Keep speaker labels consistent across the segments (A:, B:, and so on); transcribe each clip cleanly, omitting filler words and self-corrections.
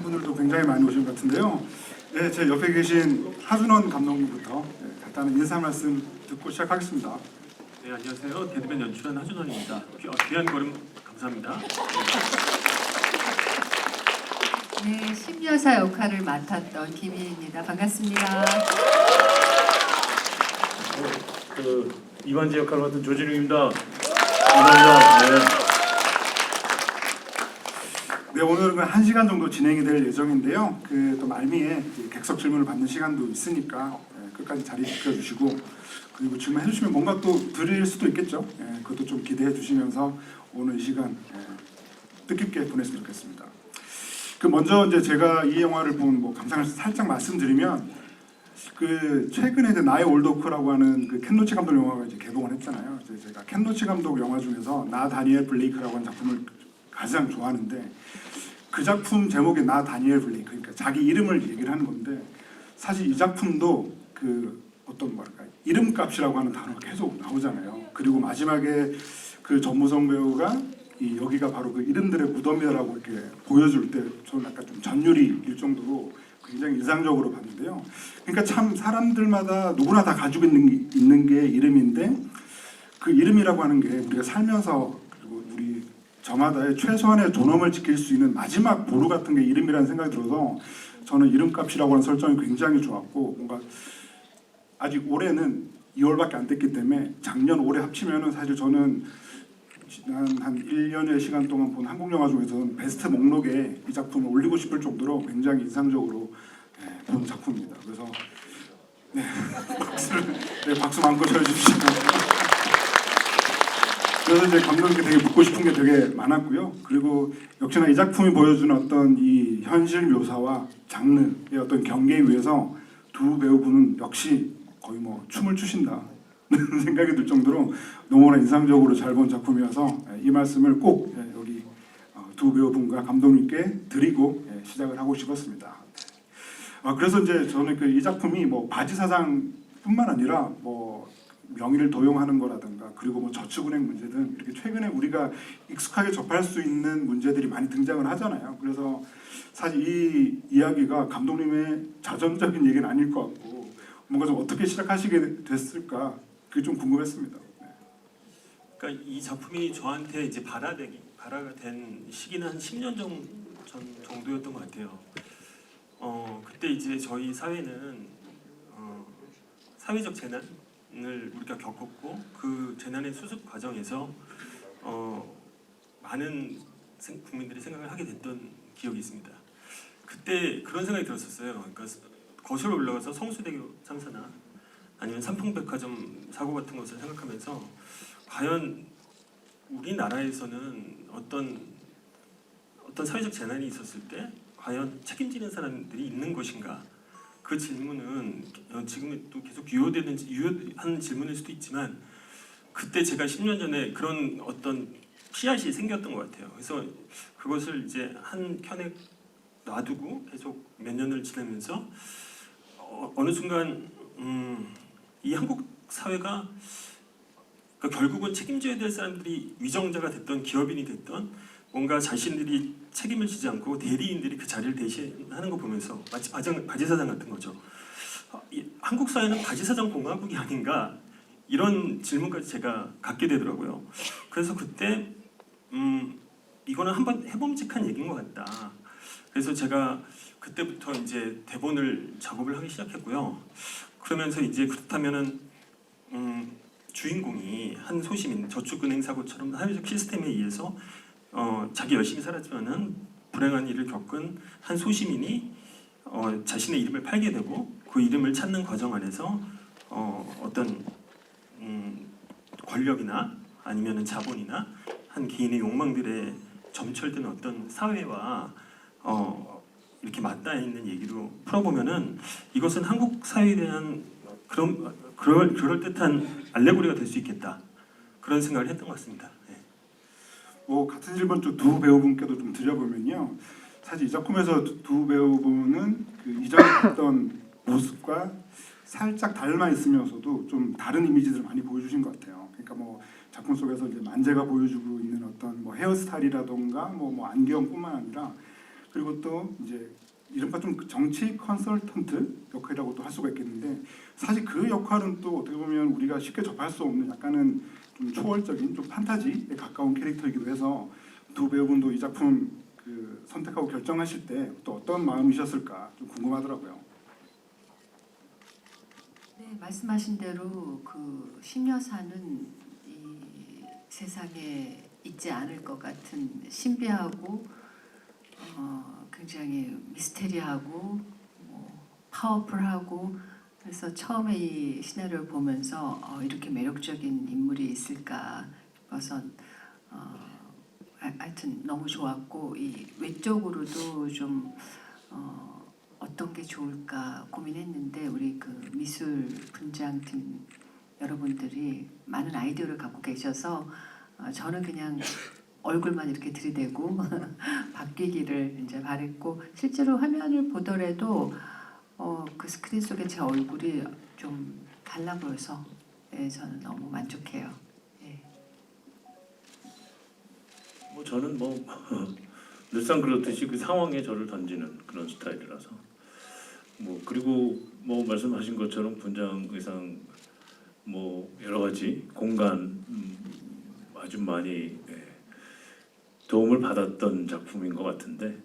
A: 분들도 굉장히 많이 오신 것 같은데요. 네, 제 옆에 계신 하준원 감독님부터 간단한 인사 말씀 듣고 시작하겠습니다.
B: 네, 안녕하세요. 데뷔밴 연출한 하준원입니다. 귀한 걸음 감사합니다.
C: 네, 심여사 역할을 맡았던 김희입니다. 반갑습니다.
B: 이완재 역할을 맡은 조진웅입니다. 감사합니다.
A: 네, 오늘은 1시간 정도 진행이 될 예정인데요. 또 말미에 객석 질문을 받는 시간도 있으니까 끝까지 자리 지켜주시고, 그리고 질문해 주시면 뭔가 또 드릴 수도 있겠죠. 그것도 좀 기대해 주시면서 오늘 이 시간 뜻깊게 보냈으면 좋겠습니다. 먼저 이제 제가 이 영화를 본 감상을 살짝 말씀드리면, 최근에 이제 나의 올더크라고 하는 켄 로치 감독 영화가 이제 개봉을 했잖아요. 제가 켄 로치 감독 영화 중에서 나 다니엘 블레이크라고 하는 작품을 가장 좋아하는데, 그 작품 제목이 나 다니엘 블레이크, 그러니까 자기 이름을 얘기를 하는 건데, 사실 이 작품도 어떤 이름값이라고 하는 단어가 계속 나오잖아요. 그리고 마지막에 전무성 배우가 여기가 바로 이름들의 무덤이라고 이렇게 보여줄 때 저는 약간 좀 전율이 정도로 굉장히 인상적으로 봤는데요. 그러니까 참 사람들마다 누구나 다 가지고 있는 게 이름인데, 그 이름이라고 하는 게 우리가 살면서 그리고 우리 저마다의 최소한의 존엄을 지킬 수 있는 마지막 보루 같은 게 이름이라는 생각이 들어서 저는 이름값이라고 하는 설정이 굉장히 좋았고, 뭔가 아직 올해는 2월밖에 안 됐기 때문에 작년 올해 합치면은 사실 저는 지난 한 1년의 시간 동안 본 한국 영화 중에서는 베스트 목록에 이 작품을 올리고 싶을 정도로 굉장히 인상적으로 본 작품입니다. 그래서 박수 마음껏 쳐주십시오. 그래서 이제 감독님께 되게 묻고 싶은 게 되게 많았고요. 그리고 역시나 이 작품이 보여주는 어떤 이 현실 묘사와 장르의 어떤 경계에 위해서 두 배우분은 역시 거의 춤을 추신다 생각이 들 정도로 너무나 인상적으로 잘 본 작품이어서 이 말씀을 꼭 여기 두 배우분과 감독님께 드리고 시작을 하고 싶었습니다. 그래서 이제 저는 이 작품이 바지 사장뿐만 아니라 명의를 도용하는 거라든가, 그리고 저축은행 문제 등 이렇게 최근에 우리가 익숙하게 접할 수 있는 문제들이 많이 등장을 하잖아요. 그래서 사실 이 이야기가 감독님의 자전적인 얘기는 아닐 것 같고, 뭔가 좀 어떻게 시작하시게 됐을까, 그게 좀 궁금했습니다.
B: 그러니까 이 작품이 저한테 이제 발화가 된 시기는 한 10년 전 정도였던 것 같아요. 그때 이제 저희 사회는 사회적 재난을 우리가 겪었고, 그 재난의 수습 과정에서 많은 국민들이 생각을 하게 됐던 기억이 있습니다. 그때 그런 생각이 들었었어요. 그러니까 거슬러 올라가서 성수대교 참사나 아니면 삼풍백화점 사고 같은 것을 생각하면서, 과연 우리나라에서는 어떤 사회적 재난이 있었을 때 과연 책임지는 사람들이 있는 것인가? 그 질문은 지금도 계속 유효한 질문일 수도 있지만, 그때 제가 10년 전에 그런 어떤 씨앗이 생겼던 것 같아요. 그래서 그것을 이제 한 켠에 놔두고 계속 몇 년을 지나면서 어느 순간 이 한국 사회가 결국은 책임져야 될 사람들이 위정자가 됐던, 기업인이 됐던, 뭔가 자신들이 책임을 지지 않고 대리인들이 그 자리를 대신하는 거 보면서 마치 바지사장 같은 거죠. 한국 사회는 바지사장 공화국이 아닌가, 이런 질문까지 제가 갖게 되더라고요. 그래서 그때 이거는 한번 해봄직한 얘기인 것 같다. 그래서 제가 그때부터 이제 대본을 작업을 하기 시작했고요. 그러면서 이제 그렇다면은 주인공이 한 소시민, 저축은행 사고처럼 사회적 시스템에 의해서 자기 열심히 살았지만은 불행한 일을 겪은 한 소시민이 자신의 이름을 팔게 되고, 그 이름을 찾는 과정 안에서 어떤 권력이나 아니면은 자본이나 한 개인의 욕망들에 점철된 어떤 사회와 이렇게 맞닿아 있는 얘기로 풀어보면은, 이것은 한국 사회에 대한 그럴 듯한 알레고리가 될 수 있겠다, 그런 생각을 했던 것 같습니다. 네.
A: 같은 질문 두 배우분께도 좀 드려보면요, 사실 이 작품에서 두 배우분은 이전에 봤던 모습과 살짝 닮아 있으면서도 좀 다른 이미지들을 많이 보여주신 것 같아요. 그러니까 작품 속에서 이제 만재가 보여주고 있는 어떤 헤어스타일이라던가 안경뿐만 아니라 그리고 또 이제 이른바 좀 정치 컨설턴트 역할이라고도 할 수가 있겠는데 사실 그 역할은 또 어떻게 보면 우리가 쉽게 접할 수 없는 약간은 좀 초월적인 좀 판타지에 가까운 캐릭터이기도 해서 두 배우분도 이 작품 그 선택하고 결정하실 때 또 어떤 마음이셨을까 좀 궁금하더라고요.
C: 네, 말씀하신 대로 그 심여사는 이 세상에 있지 않을 것 같은 신비하고 굉장히 미스테리하고 파워풀하고 그래서 처음에 이 시나리오를 보면서 이렇게 매력적인 인물이 있을까 싶어서 하여튼 너무 좋았고 이 외적으로도 좀 어떤 게 좋을까 고민했는데 우리 그 미술 분장팀 여러분들이 많은 아이디어를 갖고 계셔서 저는 그냥 얼굴만 이렇게 들이대고 바뀌기를 이제 바랬고 실제로 화면을 보더라도 그 스크린 속에 제 얼굴이 좀 달라 보여서 예, 저는 너무 만족해요. 예.
D: 뭐 저는 뭐 늘상 그렇듯이 그 상황에 저를 던지는 그런 스타일이라서 뭐 그리고 뭐 말씀하신 것처럼 분장 의상 뭐 여러 가지 공간 아주 많이 도움을 받았던 작품인 것 같은데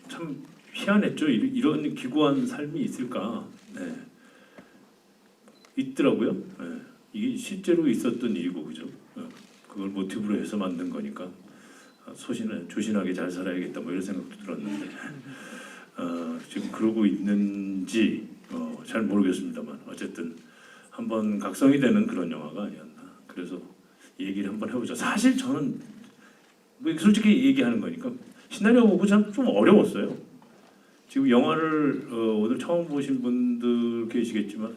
D: 참 희한했죠. 이런 기구한 삶이 있을까? 네. 있더라고요. 네. 이게 실제로 있었던 일이고 그죠? 그걸 모티브로 해서 만든 거니까 조신하게 잘 살아야겠다 뭐 이런 생각도 들었는데 지금 그러고 있는지 잘 모르겠습니다만 어쨌든 한번 각성이 되는 그런 영화가 아니었나. 그래서 얘기를 한번 해보자. 사실 저는 뭐 솔직히 얘기하는 거니까 시나리오 보고 참 좀 어려웠어요. 지금 영화를 오늘 처음 보신 분들 계시겠지만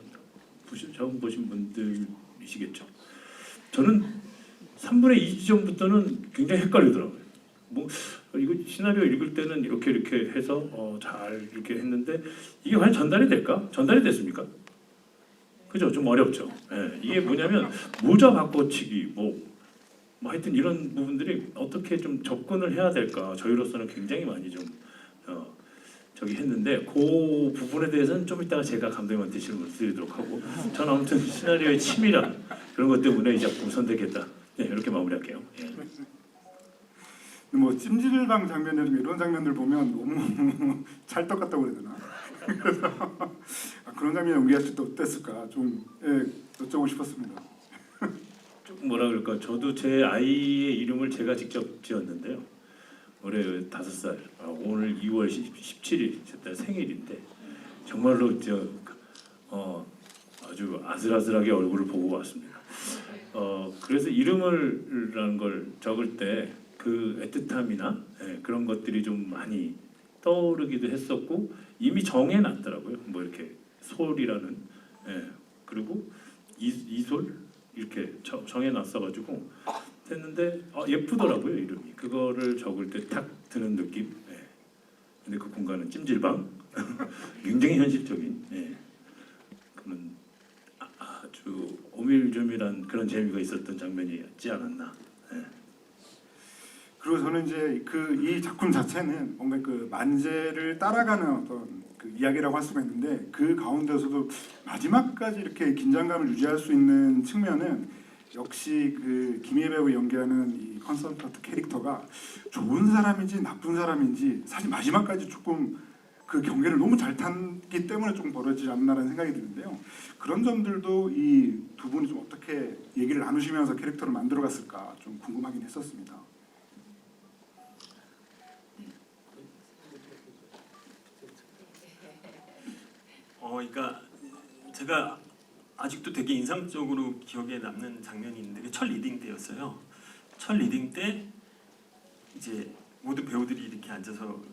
D: 처음 보신 분들이시겠죠. 저는 3분의 2 지점부터는 굉장히 헷갈리더라고요. 뭐 이거 시나리오 읽을 때는 이렇게 해서 잘 이렇게 했는데 이게 과연 전달이 될까? 전달이 됐습니까? 그죠? 좀 어렵죠. 예, 이게 뭐냐면 모자 바꿔치기 뭐 하여튼 이런 부분들이 어떻게 좀 접근을 해야 될까? 저희로서는 굉장히 많이 좀 저기 했는데 그 부분에 대해서는 좀 이따가 제가 감독님한테 질문을 드리도록 하고 저는 아무튼 시나리오의 치밀한 그런 것 때문에 이 작품 선택했다. 네, 이렇게 마무리할게요. 예.
A: 뭐 찜질방 장면이나 이런 장면들 보면 너무 찰떡 같다고 그래야 되나? 그래서 그런 장면이 우리한테 또 어땠을까 좀 여쭤보고 싶었습니다.
D: 좀 뭐라 그럴까? 저도 제 아이의 이름을 제가 직접 지었는데요. 올해 5살, 오늘 2월 17일 제 딸 생일인데 정말로 아주 아슬아슬하게 얼굴을 보고 왔습니다. 그래서 이름을라는 걸 적을 때 그 애틋함이나 그런 것들이 좀 많이 떠오르기도 했었고 이미 정해놨더라고요. 뭐 이렇게 솔이라는 그리고 이솔 이렇게 정해놨어가지고 했는데 예쁘더라고요 이름이. 그거를 적을 때 탁 드는 느낌. 근데 그 공간은 찜질방. 굉장히 현실적인 그런 아주 오밀조밀한 그런 재미가 있었던 장면이었지 않았나.
A: 그리고 저는 이제 이 작품 자체는 뭔가 그 만재를 따라가는 어떤 그 이야기라고 할 수가 있는데 그 가운데서도 마지막까지 이렇게 긴장감을 유지할 수 있는 측면은 역시 그 김희애 배우 연기하는 이 컨설턴트 캐릭터가 좋은 사람인지 나쁜 사람인지 사실 마지막까지 조금 그 경계를 너무 잘 탔기 때문에 조금 벌어지지 않나라는 생각이 드는데요. 그런 점들도 이 두 분이 좀 어떻게 얘기를 나누시면서 캐릭터를 만들어갔을까 좀 궁금하긴 했었습니다.
B: 그러니까 제가 아직도 되게 인상적으로 기억에 남는 장면이 있는데 그게 첫 리딩 때였어요. 첫 리딩 때 이제 모든 배우들이 이렇게 앉아서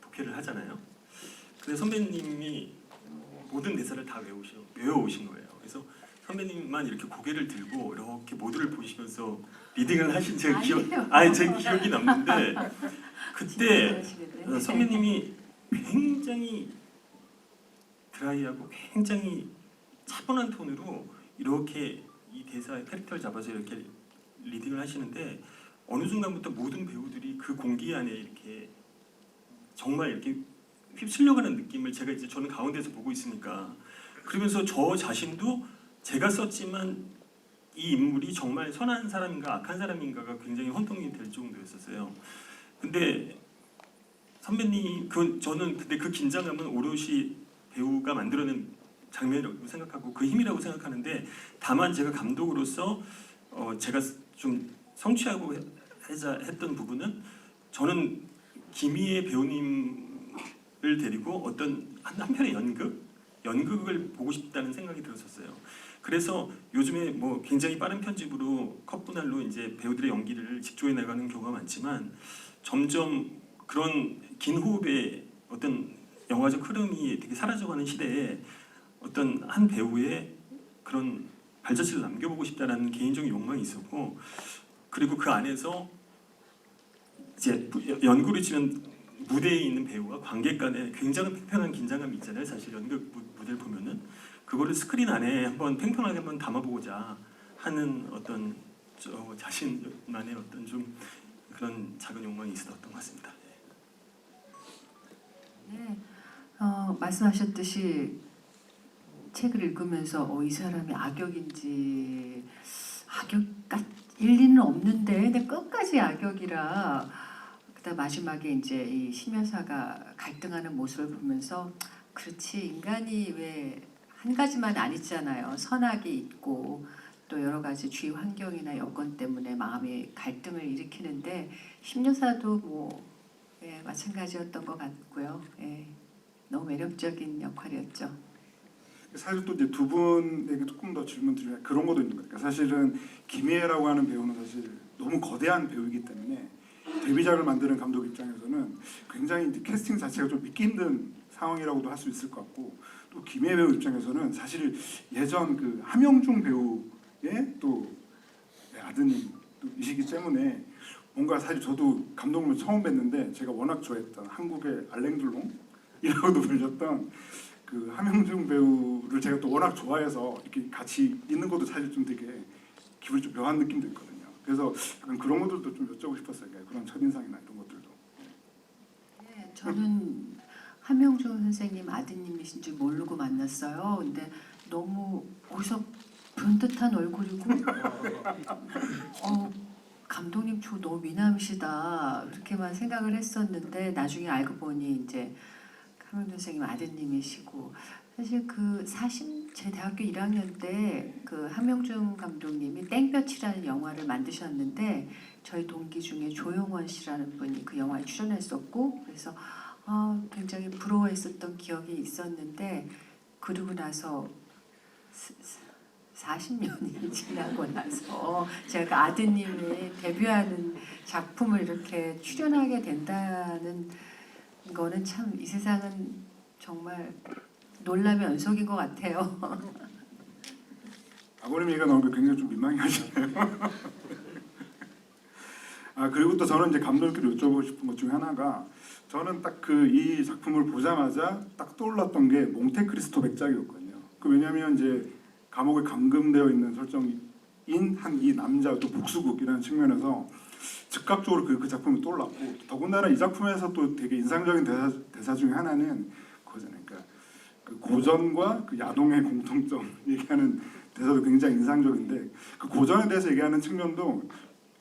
B: 독해를 하잖아요. 근데 선배님이 모든 대사를 다 외워오신 거예요. 그래서 선배님만 이렇게 고개를 들고 이렇게 모두를 보시면서 리딩을 하신 제 기억이 남는데 그때 선배님이 굉장히 드라이하고 굉장히 차분한 톤으로 이렇게 이 대사의 캐릭터를 잡아서 이렇게 리딩을 하시는데 어느 순간부터 모든 배우들이 그 공기 안에 이렇게 정말 이렇게 휩쓸려가는 느낌을 제가 이제 저는 가운데서 보고 있으니까 그러면서 저 자신도 제가 썼지만 이 인물이 정말 선한 사람인가 악한 사람인가가 굉장히 혼동이 될 정도였었어요. 근데 선배님 저는 근데 그 긴장감은 오롯이 배우가 만들어낸 장면이라고 생각하고 그 힘이라고 생각하는데 다만 제가 감독으로서 제가 좀 성취하고 했던 부분은 저는 김희애 배우님을 데리고 어떤 한편의 연극을 보고 싶다는 생각이 들었었어요. 그래서 요즘에 뭐 굉장히 빠른 편집으로 컷 분할로 이제 배우들의 연기를 직조해 나가는 경우가 많지만 점점 그런 긴 호흡의 어떤 영화적 흐름이 되게 사라져가는 시대에 어떤 한 배우의 그런 발자취를 남겨보고 싶다라는 개인적인 욕망이 있었고 그리고 그 안에서 이제 연구를 치면 무대에 있는 배우와 관객 간에 굉장히 팽팽한 긴장감이 있잖아요. 사실 연극 무대를 보면은 그거를 스크린 안에 한번 팽팽하게 한번 담아보고자 하는 어떤 저 자신만의 어떤 좀 그런 작은 욕망이 있었던 것 같습니다.
C: 네, 말씀하셨듯이 책을 읽으면서 이 사람이 악역인지 악역 일리는 없는데 근데 끝까지 악역이라 그다음 마지막에 이제 이 신여사가 갈등하는 모습을 보면서 그렇지 인간이 왜 한 가지만 안 있잖아요. 선악이 있고 또 여러 가지 주위 환경이나 여건 때문에 마음의 갈등을 일으키는데 신여사도 뭐 예, 마찬가지였던 것 같고요. 예, 너무 매력적인 역할이었죠.
A: 사실 또 이제 두 분에게 조금 더 질문 드리면 그런 것도 있는 거예요. 그러니까 사실은 김희애라고 하는 배우는 사실 너무 거대한 배우이기 때문에 데뷔작을 만드는 감독 입장에서는 굉장히 이제 캐스팅 자체가 좀 믿기 힘든 상황이라고도 할 수 있을 것 같고 또 김희애 배우 입장에서는 사실 예전 그 함영중 배우의 또 아드님이시기 때문에 뭔가 사실 저도 감독님을 처음 뵀는데 제가 워낙 좋아했던 한국의 알랭들롱이라고도 불렸던 그 함영중 배우를 제가 또 워낙 좋아해서 이렇게 같이 있는 것도 사실 좀 되게 기분이 좀 묘한 느낌도 있거든요. 그래서 약간 그런 것들도 좀 여쭤보고 싶었어요. 그런 첫인상이나 이런 것들도.
C: 네, 저는 함영중 선생님 아드님이신 줄 모르고 만났어요. 근데 너무 어디서 본 듯한 얼굴이고 감독님 저 너무 미남이시다 이렇게만 생각을 했었는데 나중에 알고 보니 이제 함영중 선생님 아드님이시고 사실 제 대학교 1학년 때 그 함영중 감독님이 땡볕이라는 영화를 만드셨는데 저희 동기 중에 조용원 씨라는 분이 그 영화에 출연했었고 그래서 굉장히 부러워했었던 기억이 있었는데 그러고 나서 40년이 지나고 나서 제가 그 아드님이 데뷔하는 작품을 이렇게 출연하게 된다는 거는 참 이 세상은 정말 놀라면 연속인 것 같아요.
A: 아버님 얘기가 나오니까 굉장히 좀 민망해하시네요. 그리고 또 저는 이제 감독님께 여쭤보고 싶은 것 중에 하나가 저는 딱 이 작품을 보자마자 딱 떠올랐던 게 몽테크리스토 백작이었거든요. 왜냐하면 이제 감옥에 감금되어 있는 설정인 한 이 남자 또 복수극이라는 측면에서 즉각적으로 그 작품이 떠올랐고 더군다나 이 작품에서 또 되게 인상적인 대사 중에 하나는 그거잖아요. 그러니까 그 고전과 그 야동의 공통점 얘기하는 대사도 굉장히 인상적인데 그 고전에 대해서 얘기하는 측면도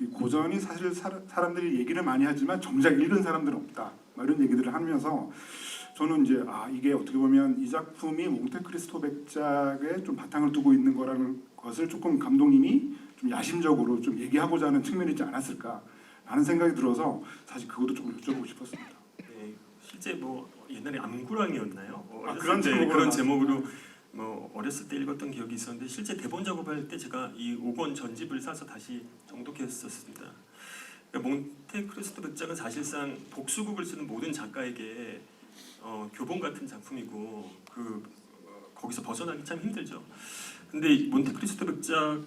A: 이 고전이 사실 사람들이 얘기를 많이 하지만 정작 읽은 사람들은 없다. 이런 얘기들을 하면서 저는 이제 이게 어떻게 보면 이 작품이 몽테크리스토 백작에 좀 바탕을 두고 있는 거라는 것을 조금 감독님이 좀 야심적으로 좀 얘기하고자 하는 측면이 있지 않았을까라는 생각이 들어서 사실 그것도 조금 여쭤보고 싶었습니다.
B: 네, 실제 뭐 옛날에 암구랑이었나요?
A: 그런
B: 제목으로 뭐 어렸을 때 읽었던 기억이 있었는데 실제 대본 작업할 때 제가 이 5권 전집을 사서 다시 정독했었습니다. 그러니까 몽테크리스토 백작은 사실상 복수극을 쓰는 모든 작가에게 교본 같은 작품이고 거기서 벗어나기 참 힘들죠. 근데 몬테크리스토 백작을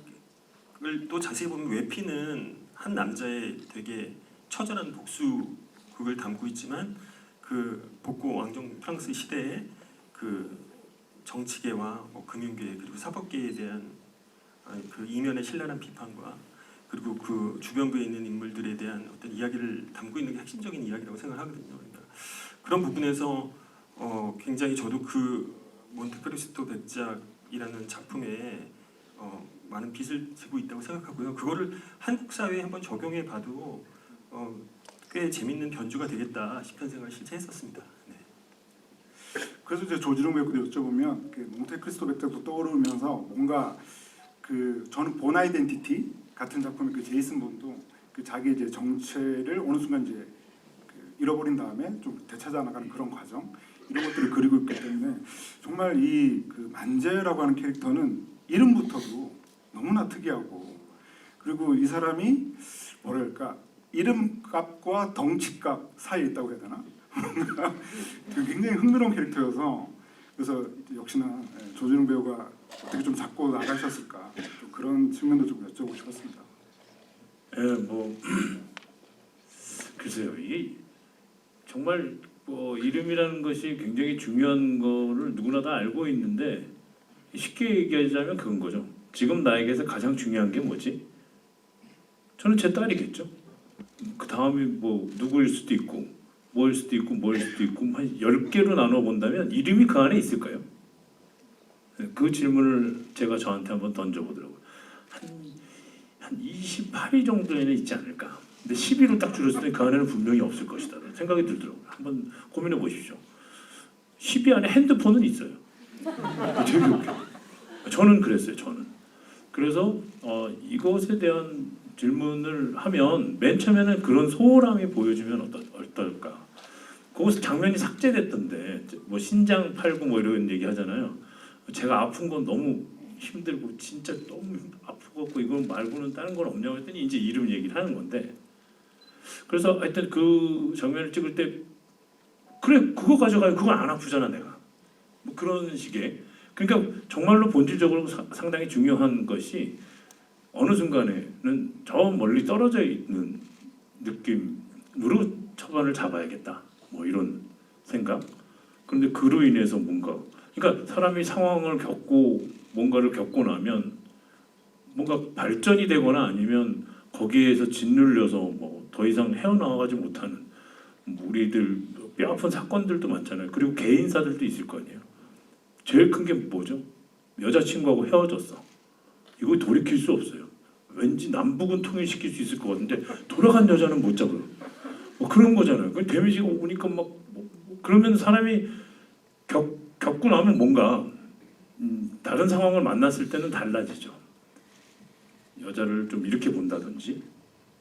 B: 또 자세히 보면 외피는 한 남자의 되게 처절한 복수극을 담고 있지만 그 복고 왕정 프랑스 시대에 그 정치계와 뭐 금융계 그리고 사법계에 대한 그 이면의 신랄한 비판과 그리고 그 주변부에 있는 인물들에 대한 어떤 이야기를 담고 있는 게 핵심적인 이야기라고 생각하거든요. 그러니까 그런 부분에서 굉장히 저도 그 몬테크리스토 백작이라는 작품에 많은 빚을 지고 있다고 생각하고요. 그거를 한국 사회에 한번 적용해 봐도 꽤 재밌는 변주가 되겠다 싶은 생각을 실제 했었습니다. 네.
A: 그래서 이제 조진웅 배우도 여쭤보면 그 몬테크리스토 백작도 떠오르면서 뭔가 그 저는 본 아이덴티티 같은 작품의 그 제이슨 본도 그 자기 이제 정체를 어느 순간 이제 그 잃어버린 다음에 좀 되찾아 나가는 그런 과정 이런 것들을 그리고 있기 때문에 정말 이 그 만재라고 하는 캐릭터는 이름부터도 너무나 특이하고 그리고 이 사람이 뭐랄까 이름값과 덩치값 사이에 있다고 해야 되나? 굉장히 흥미로운 캐릭터여서 그래서 역시나 조진웅 배우가 어떻게 좀 잡고 나가셨을까 좀 그런 측면도 좀 여쭤보고 싶었습니다.
D: 뭐 글쎄요, 이게 정말 이름이라는 것이 굉장히 중요한 거를 누구나 다 알고 있는데 쉽게 얘기하자면 그건 거죠. 지금 나에게서 가장 중요한 게 뭐지? 저는 제 딸이겠죠. 그 다음이 뭐 누구일 수도 있고 뭐일 수도 있고 뭐일 수도 있고 한 10개로 나눠 본다면 이름이 그 안에 있을까요? 그 질문을 제가 저한테 한번 던져보더라고요. 한 28위 정도에는 있지 않을까. 근데 10위로 딱 줄였을 때 그 안에는 분명히 없을 것이다. 생각이 들더라고요. 한번 고민해 보십시오. 10위 안에 핸드폰은 있어요. 되게 웃겨. 저는 그랬어요. 저는. 그래서 이것에 대한 질문을 하면 맨 처음에는 그런 소홀함이 보여지면 어떨까. 거기서 장면이 삭제됐던데 뭐 신장 팔고 뭐 이런 얘기 하잖아요. 제가 아픈 건 너무 힘들고 진짜 너무 아프고 이건 말고는 다른 건 없냐고 했더니 이제 이름 얘기를 하는 건데 그래서 하여튼 그 장면을 찍을 때 그래 그거 가져가요. 그건 안 아프잖아 내가. 뭐 그런 식의 그러니까 정말로 본질적으로 상당히 중요한 것이 어느 순간에는 저 멀리 떨어져 있는 느낌으로 처방을 잡아야겠다. 뭐 이런 생각. 그런데 그로 인해서 뭔가 그러니까 사람이 상황을 겪고 뭔가를 겪고 나면 뭔가 발전이 되거나 아니면 거기에서 짓눌려서 뭐 더 이상 헤어나가지 못하는 우리들 뼈 아픈 사건들도 많잖아요. 그리고 개인사들도 있을 거 아니에요. 제일 큰 게 뭐죠? 여자친구하고 헤어졌어. 이거 돌이킬 수 없어요. 왠지 남북은 통일시킬 수 있을 것 같은데 돌아간 여자는 못 잡아요. 뭐 그런 거잖아요. 그 데미지가 오니까 막 그러면 사람이 겪고 나면 뭔가 다른 상황을 만났을 때는 달라지죠. 여자를 좀 이렇게 본다든지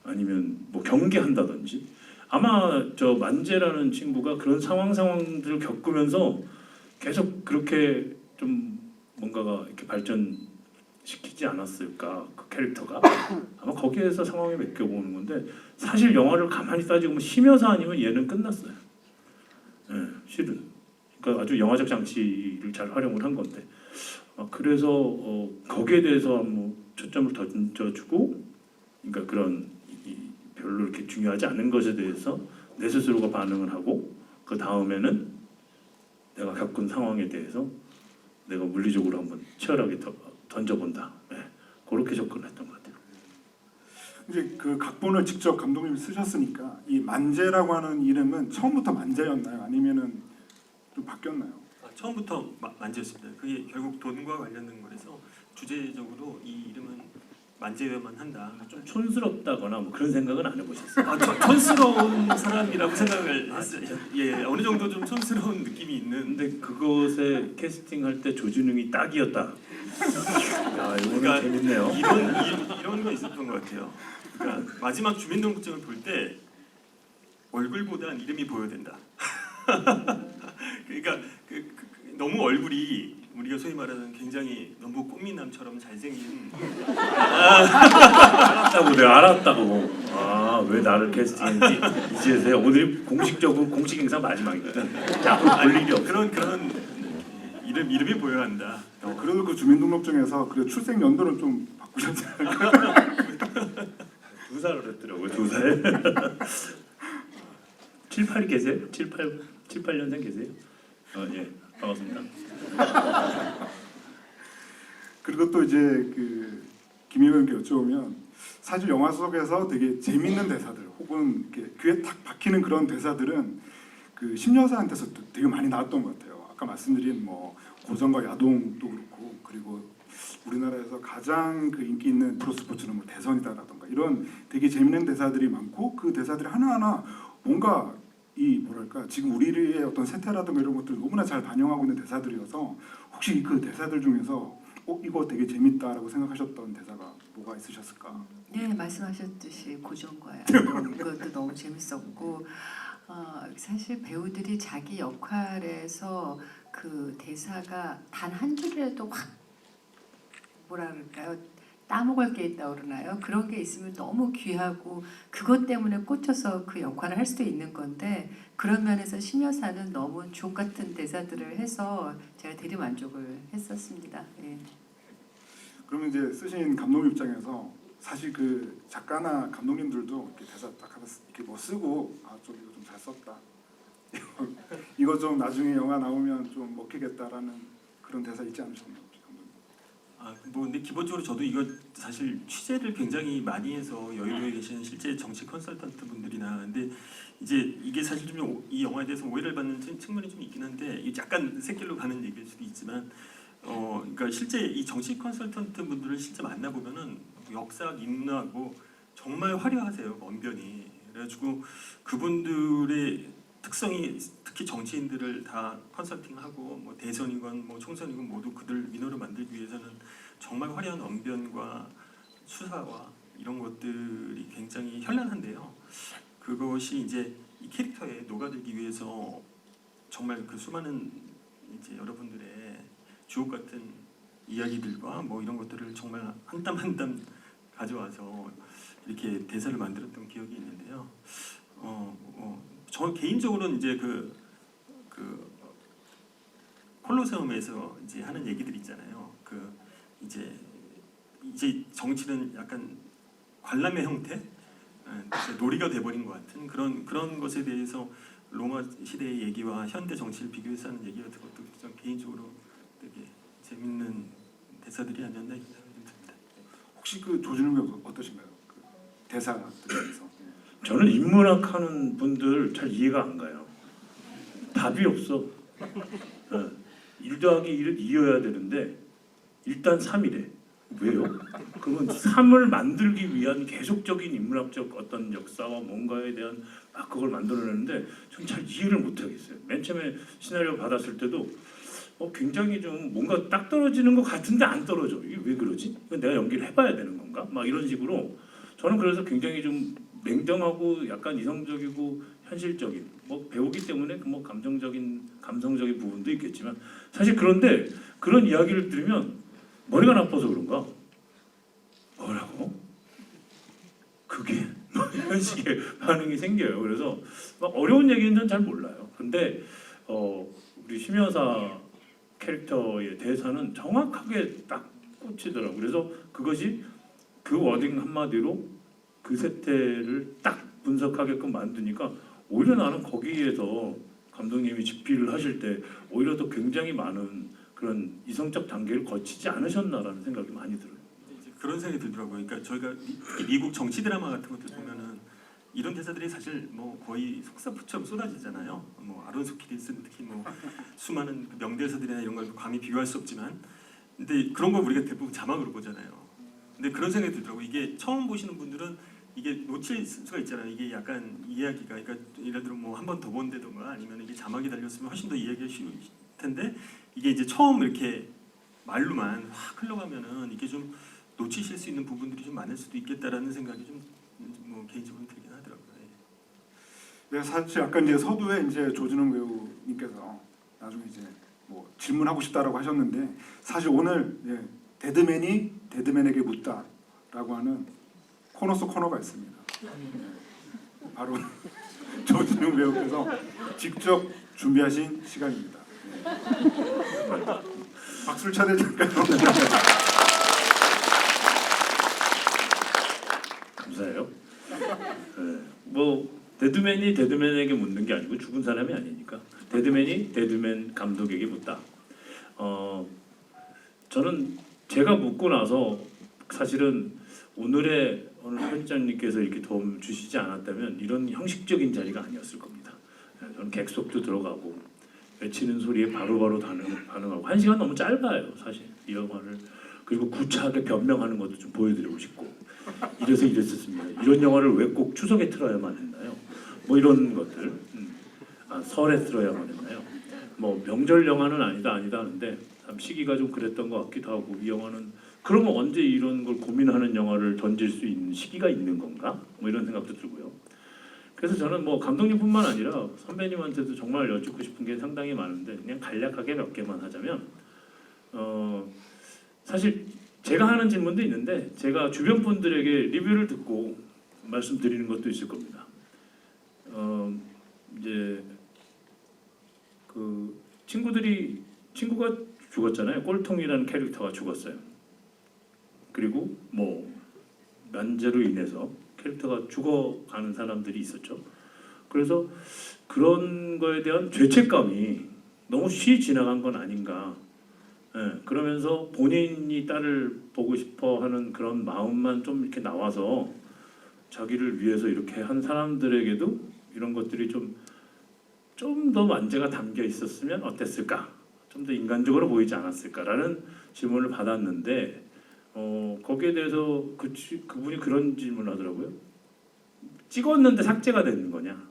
D: 아니면 뭐 경계한다든지 아마 저 만재라는 친구가 그런 상황들을 겪으면서 계속 그렇게 좀 뭔가가 이렇게 발전시키지 않았을까 그 캐릭터가 아마 거기에서 상황에 맡겨보는 건데 사실 영화를 가만히 따지고 보면 심여사 아니면 얘는 끝났어요. 예, 실은 그러니까 아주 영화적 장치를 잘 활용을 한 건데 그래서 거기에 대해서 뭐 초점을 던져주고 그러니까 그런 별로 이렇게 중요하지 않은 것에 대해서 내 스스로가 반응을 하고 그 다음에는 내가 겪은 상황에 대해서 내가 물리적으로 한번 치열하게 던져본다. 네. 그렇게 접근했던 것 같아요.
A: 이제 그 각본을 직접 감독님이 쓰셨으니까 이 만재라고 하는 이름은 처음부터 만재였나요? 아니면은 좀 바뀌었나요?
B: 처음부터 만재였습니다. 그게 결국 돈과 관련된 거라서 주제적으로 이 이름은 만재여야만 한다.
D: 좀 촌스럽다거나 뭐 그런 생각은 안 해보셨어요?
B: 촌스러운 사람이라고 생각을 했어요. 예, 어느 정도 좀 촌스러운 느낌이 있는.
D: 근데 그것에 캐스팅할 때 조진웅이 딱이었다. 야, 이거는
B: 그러니까
D: 재밌네요.
B: 이런 거 있었던 것 같아요. 그러니까 마지막 주민등록증을 볼 때 얼굴보단 이름이 보여야 된다. 그러니까 너무 얼굴이 우리가 소위 말하는 굉장히 너무 꽃미남처럼 잘생긴
D: 알았다고 내가 알았다고. 왜 나를 캐스팅했지 이제서야 오늘이 공식적으로 공식 행사 마지막이거든. 자, 볼 일이 없어.
B: 그런 이름이 보여야 한다.
A: 그래도 그 주민등록증에서 그 출생 연도는 좀 바꾸셨잖아요.
D: 2살을 했더라고요. 2살. 7, 8 계세요? 7, 8년생 계세요? 예, 반갑습니다.
A: 그리고 또 이제 그 김희원께 여쭤보면 사실 영화 속에서 되게 재밌는 대사들 혹은 이렇게 귀에 탁 박히는 그런 대사들은 그 심여사한테서 또 되게 많이 나왔던 것 같아요. 아까 말씀드린 뭐 고전과 야동도 그렇고, 그리고 우리나라에서 가장 그 인기 있는 프로스포츠는 뭐 대선이다라던가 이런 되게 재밌는 대사들이 많고, 그 대사들이 하나하나 뭔가 이 뭐랄까 지금 우리의 어떤 세태라든가 이런 것들 너무나 잘 반영하고 있는 대사들이어서, 혹시 그 대사들 중에서 이거 되게 재밌다라고 생각하셨던 대사가 뭐가 있으셨을까?
C: 네, 말씀하셨듯이 고전과 야동 그것도 너무 재밌었고, 사실 배우들이 자기 역할에서 그 대사가 단 한 줄이라도 확 뭐라 그럴까요? 따먹을 게 있다고 그러나요? 그런 게 있으면 너무 귀하고 그것 때문에 꽂혀서 그 역할을 할 수도 있는 건데, 그런 면에서 심여사는 너무 주옥 같은 대사들을 해서 제가 대리 만족을 했었습니다. 예.
A: 그러면 이제 쓰신 감독님 입장에서 사실 그 작가나 감독님들도 이렇게 대사 딱 하나 이렇게 뭐 쓰고 좀 이거 좀 잘 썼다. 이거 좀 나중에 영화 나오면 좀 먹히겠다라는 그런 대사 있지 않으셨나요, 혹시 감독님?
B: 뭐 근데 기본적으로 저도 이거 사실 취재를 굉장히 많이 해서 여의도에 계신 실제 정치 컨설턴트 분들이나, 근데 이제 이게 사실 좀 이 영화에 대해서 오해를 받는 측면이 좀 있긴 한데, 이게 약간 새길로 가는 얘기일 수도 있지만, 그러니까 실제 이 정치 컨설턴트 분들을 실제 만나 보면은 역사학, 인문학고 정말 화려하세요, 언변이. 그래가지고 그분들의 특성이 특히 정치인들을 다 컨설팅하고 뭐 대선이건 뭐 총선이건 모두 그들 위너로 만들기 위해서는 정말 화려한 언변과 수사와 이런 것들이 굉장히 현란한데요. 그것이 이제 이 캐릭터에 녹아들기 위해서 정말 그 수많은 이제 여러분들의 주옥 같은 이야기들과 뭐 이런 것들을 정말 한 땀 한 땀 가져와서 이렇게 대사를 만들었던 기억이 있는데요. 저 개인적으로는 이제 그 콜로세움에서 이제 하는 얘기들 있잖아요. 그 이제 정치는 약간 관람의 형태, 이제 놀이가 돼버린 것 같은 그런 것에 대해서 로마 시대의 얘기와 현대 정치를 비교해서 하는 얘기 같은 것도 좀 개인적으로 되게 재밌는 대사들이 아니었나 이런 생각이 좀 듭니다.
A: 혹시 그 조준웅 배우 어떠신가요? 그 대사들에서.
D: 저는 인문학 하는 분들 잘 이해가 안 가요. 답이 없어. 1 더하기 1은 2여야 되는데 일단 3이래. 왜요? 그건 3을 만들기 위한 계속적인 인문학적 어떤 역사와 뭔가에 대한 막 그걸 만들어내는데 좀 잘 이해를 못 하겠어요. 맨 처음에 시나리오 받았을 때도 굉장히 좀 뭔가 딱 떨어지는 것 같은데 안 떨어져. 이게 왜 그러지? 이건 내가 연기를 해봐야 되는 건가? 막 이런 식으로 저는 그래서 굉장히 좀 냉정하고 약간 이성적이고 현실적인 뭐 배우기 때문에 뭐 감성적인 부분도 있겠지만 사실 그런데 그런 이야기를 들으면 머리가 나빠서 그런가? 뭐라고? 그게 뭐 이런 식의 반응이 생겨요. 그래서 막 어려운 얘기는 전 잘 몰라요. 근데 우리 심여사 캐릭터의 대사는 정확하게 딱 꽂히더라고요. 그래서 그것이 그 워딩 한마디로 그 세태를 딱 분석하게끔 만드니까 오히려 나는 거기에서 감독님이 집필을 하실 때 오히려 더 굉장히 많은 그런 이성적 단계를 거치지 않으셨나라는 생각이 많이 들어요.
B: 이제 그런 생각이 들더라고요. 그러니까 저희가 특히 미국 정치 드라마 같은 것들 보면은 이런 대사들이 사실 뭐 거의 속사포처럼 쏟아지잖아요. 뭐 아론소키 쓴 특히 뭐 수많은 그 명대사들이나 이런 걸 감히 비교할 수 없지만, 근데 그런 거 우리가 대부분 자막으로 보잖아요. 근데 그런 생각이 들더라고요. 이게 처음 보시는 분들은 이게 놓칠 수가 있잖아요. 이게 약간 이야기가, 그러니까 예를 들어 뭐 한 번 더 본다던가 아니면 이게 자막이 달렸으면 훨씬 더 이야기가 쉬울 텐데, 이게 이제 처음 이렇게 말로만 확 흘러가면은 이게 좀 놓치실 수 있는 부분들이 좀 많을 수도 있겠다라는 생각이 좀 뭐 개인적으로 들긴 하더라고요.
A: 네, 사실 아까 이제 서두에 이제 조준웅 배우님께서 나중에 이제 뭐 질문하고 싶다라고 하셨는데, 사실 오늘 데드맨이 데드맨에게 묻다라고 하는 코너 속 코너가 있습니다. 바로 조준웅 배우께서 직접 준비하신 시간입니다. 박수를 쳐야 될까요?
D: 감사해요. 뭐 데드맨이 데드맨에게 묻는 게 아니고 죽은 사람이 아니니까 데드맨이 데드맨 감독에게 묻다. 저는 제가 묻고 나서 사실은 오늘 편집장님께서 이렇게 도움 주시지 않았다면 이런 형식적인 자리가 아니었을 겁니다. 저는 그럼 객석도 들어가고 외치는 소리에 바로바로 반응하고 1시간 너무 짧아요 사실 이 영화를. 그리고 구차하게 변명하는 것도 좀 보여드리고 싶고 이래서 이랬었습니다. 이런 영화를 왜 꼭 추석에 틀어야만 했나요? 뭐 이런 것들. 설에 틀어야만 했나요? 뭐 명절 영화는 아니다 하는데 참 시기가 좀 그랬던 것 같기도 하고 이 영화는 그러면 언제 이런 걸 고민하는 영화를 던질 수 있는 시기가 있는 건가? 뭐 이런 생각도 들고요. 그래서 저는 뭐 감독님뿐만 아니라 선배님한테도 정말 여쭙고 싶은 게 상당히 많은데 그냥 간략하게 몇 개만 하자면 사실 제가 하는 질문도 있는데 제가 주변 분들에게 리뷰를 듣고 말씀드리는 것도 있을 겁니다. 이제 그 친구가 죽었잖아요. 꼴통이라는 캐릭터가 죽었어요. 그리고 뭐 난제로 인해서 캐릭터가 죽어가는 사람들이 있었죠. 그래서 그런 거에 대한 죄책감이 너무 쉬 지나간 건 아닌가. 그러면서 본인이 딸을 보고 싶어하는 그런 마음만 좀 이렇게 나와서 자기를 위해서 이렇게 한 사람들에게도 이런 것들이 좀 더 만재가 담겨 있었으면 어땠을까? 좀 더 인간적으로 보이지 않았을까라는 질문을 받았는데 거기에 대해서 그분이 그런 질문을 하더라고요. 찍었는데 삭제가 되는 거냐?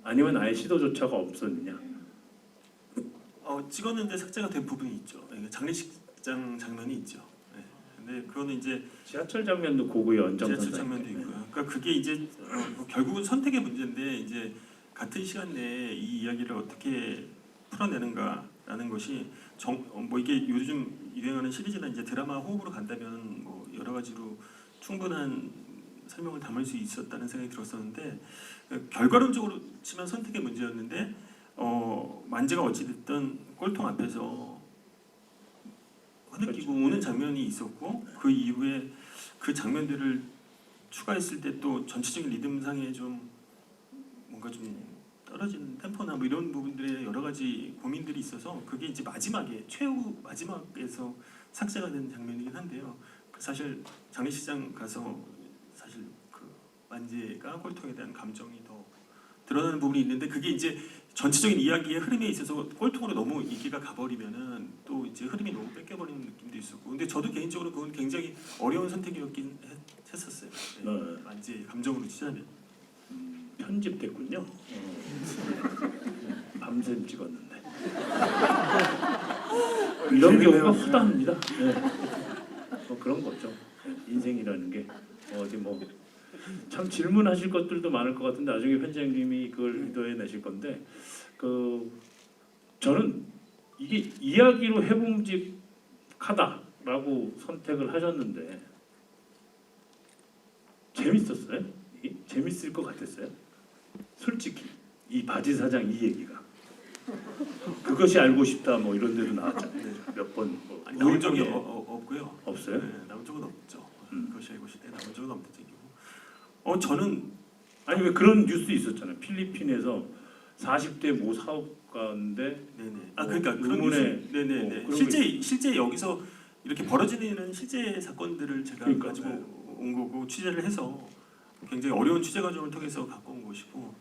D: 아니면 아예 시도조차가 없었느냐?
B: 찍었는데 삭제가 된 부분이 있죠. 장례식장 장면이 있죠. 네. 근데 그거는 이제
D: 지하철 장면도 고고의 연장선.
B: 지하철 장면도 있고요. 그러니까 그게 이제 결국은 선택의 문제인데 이제 같은 시간 내에 이 이야기를 어떻게 풀어내는가라는 것이 뭐 이게 요즘 유행하는 시리즈나 이제 드라마 호흡으로 간다면 뭐 여러 가지로 충분한 설명을 담을 수 있었다는 생각이 들었었는데 결과론적으로 치면 선택의 문제였는데 만재가 어찌됐든 꼴통 앞에서 흐느끼고 우는 장면이 있었고 그 이후에 그 장면들을 추가했을 때 또 전체적인 리듬상에 좀 뭔가 좀 떨어지는 템포나 뭐 이런 부분들에 여러 가지 고민들이 있어서 그게 이제 마지막에 최후 마지막에서 삭제가 된 장면이긴 한데요. 사실 장례식장 가서 사실 그 만재가 꼴통에 대한 감정이 더 드러나는 부분이 있는데 그게 이제 전체적인 이야기의 흐름에 있어서 꼴통으로 너무 이기가 가버리면은 또 이제 흐름이 너무 뺏겨버리는 느낌도 있었고 근데 저도 개인적으로 그건 굉장히 어려운 선택이었긴 했었어요. 네. 만재 감정으로 치자면
D: 편집됐군요. 밤샘 찍었는데 이런 경우가 허다합니다. 뭐 그런 거죠. 인생이라는 게 어디 뭐 참 질문하실 것들도 많을 것 같은데 나중에 편집장님이 그걸 의도해 내실 건데 저는 이게 이야기로 해봄직하다라고 선택을 하셨는데 재밌었어요? 이게? 재밌을 것 같았어요? 솔직히 이 바지 사장 이 얘기가 그것이 알고 싶다 뭐 이런 데도 나왔잖아요. 몇 번 뭐.
B: 나온 적이 없고요.
D: 없어요?
B: 네, 나온 적은 없죠. 그것이 알고 싶다 나온 적은 없는 얘기고. 저는
D: 아니 왜 그런 뉴스 있었잖아요. 필리핀에서 40대 모 사업가인데
B: 네네. 그러니까 그런
D: 의문에
B: 뉴스, 네네네.
D: 그런
B: 실제 여기서 이렇게 벌어지는 실제 사건들을 제가
D: 그러니까,
B: 가지고
D: 네.
B: 온 거고 취재를 해서 굉장히 어려운 취재 과정을 통해서 갖고 온 것이고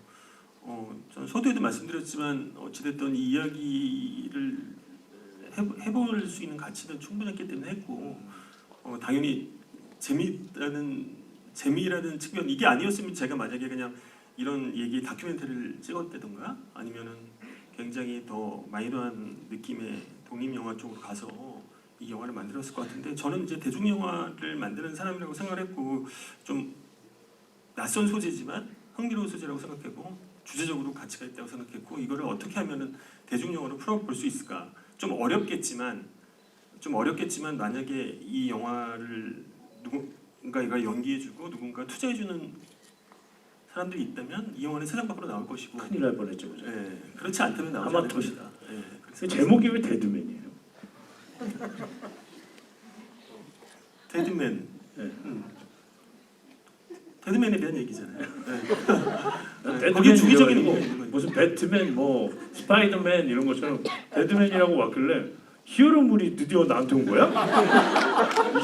B: 저는 서두에도 말씀드렸지만 어찌됐든 이 이야기를 해볼 수 있는 가치는 충분했기 때문에 했고 당연히 재미라는 측면 이게 아니었으면 제가 만약에 그냥 이런 얘기 다큐멘터리를 찍었다든가 아니면은 굉장히 더 마이너한 느낌의 독립 영화 쪽으로 가서 이 영화를 만들었을 것 같은데 저는 이제 대중 영화를 만드는 사람이라고 생각했고 좀 낯선 소재지만 흥미로운 소재라고 생각했고 주제적으로 가치가 있다고 생각했고 이거를 어떻게 하면은 대중 영화로 풀어볼 수 있을까 좀 어렵겠지만 만약에 이 영화를 누군가가 연기해주고 누군가 투자해주는 사람들이 있다면 이 영화는 세상 밖으로 나올 것이고
D: 큰일 날 뻔했죠. 그죠?
B: 예, 그렇지 않다면 나오지 않을
D: 하마터면.
B: 것이다. 예,
D: 그 제목이 왜 데드맨이에요?
B: 데드맨.
D: 네.
B: 데드맨에 대한 얘기잖아요.
D: 데드맨
B: 거기에 주기적인
D: 이런 거
B: 의미가 있는 거죠.
D: 무슨 배트맨 뭐 스파이더맨 이런 것처럼 데드맨이라고 왔길래 히어로물이 드디어 나한테 온 거야?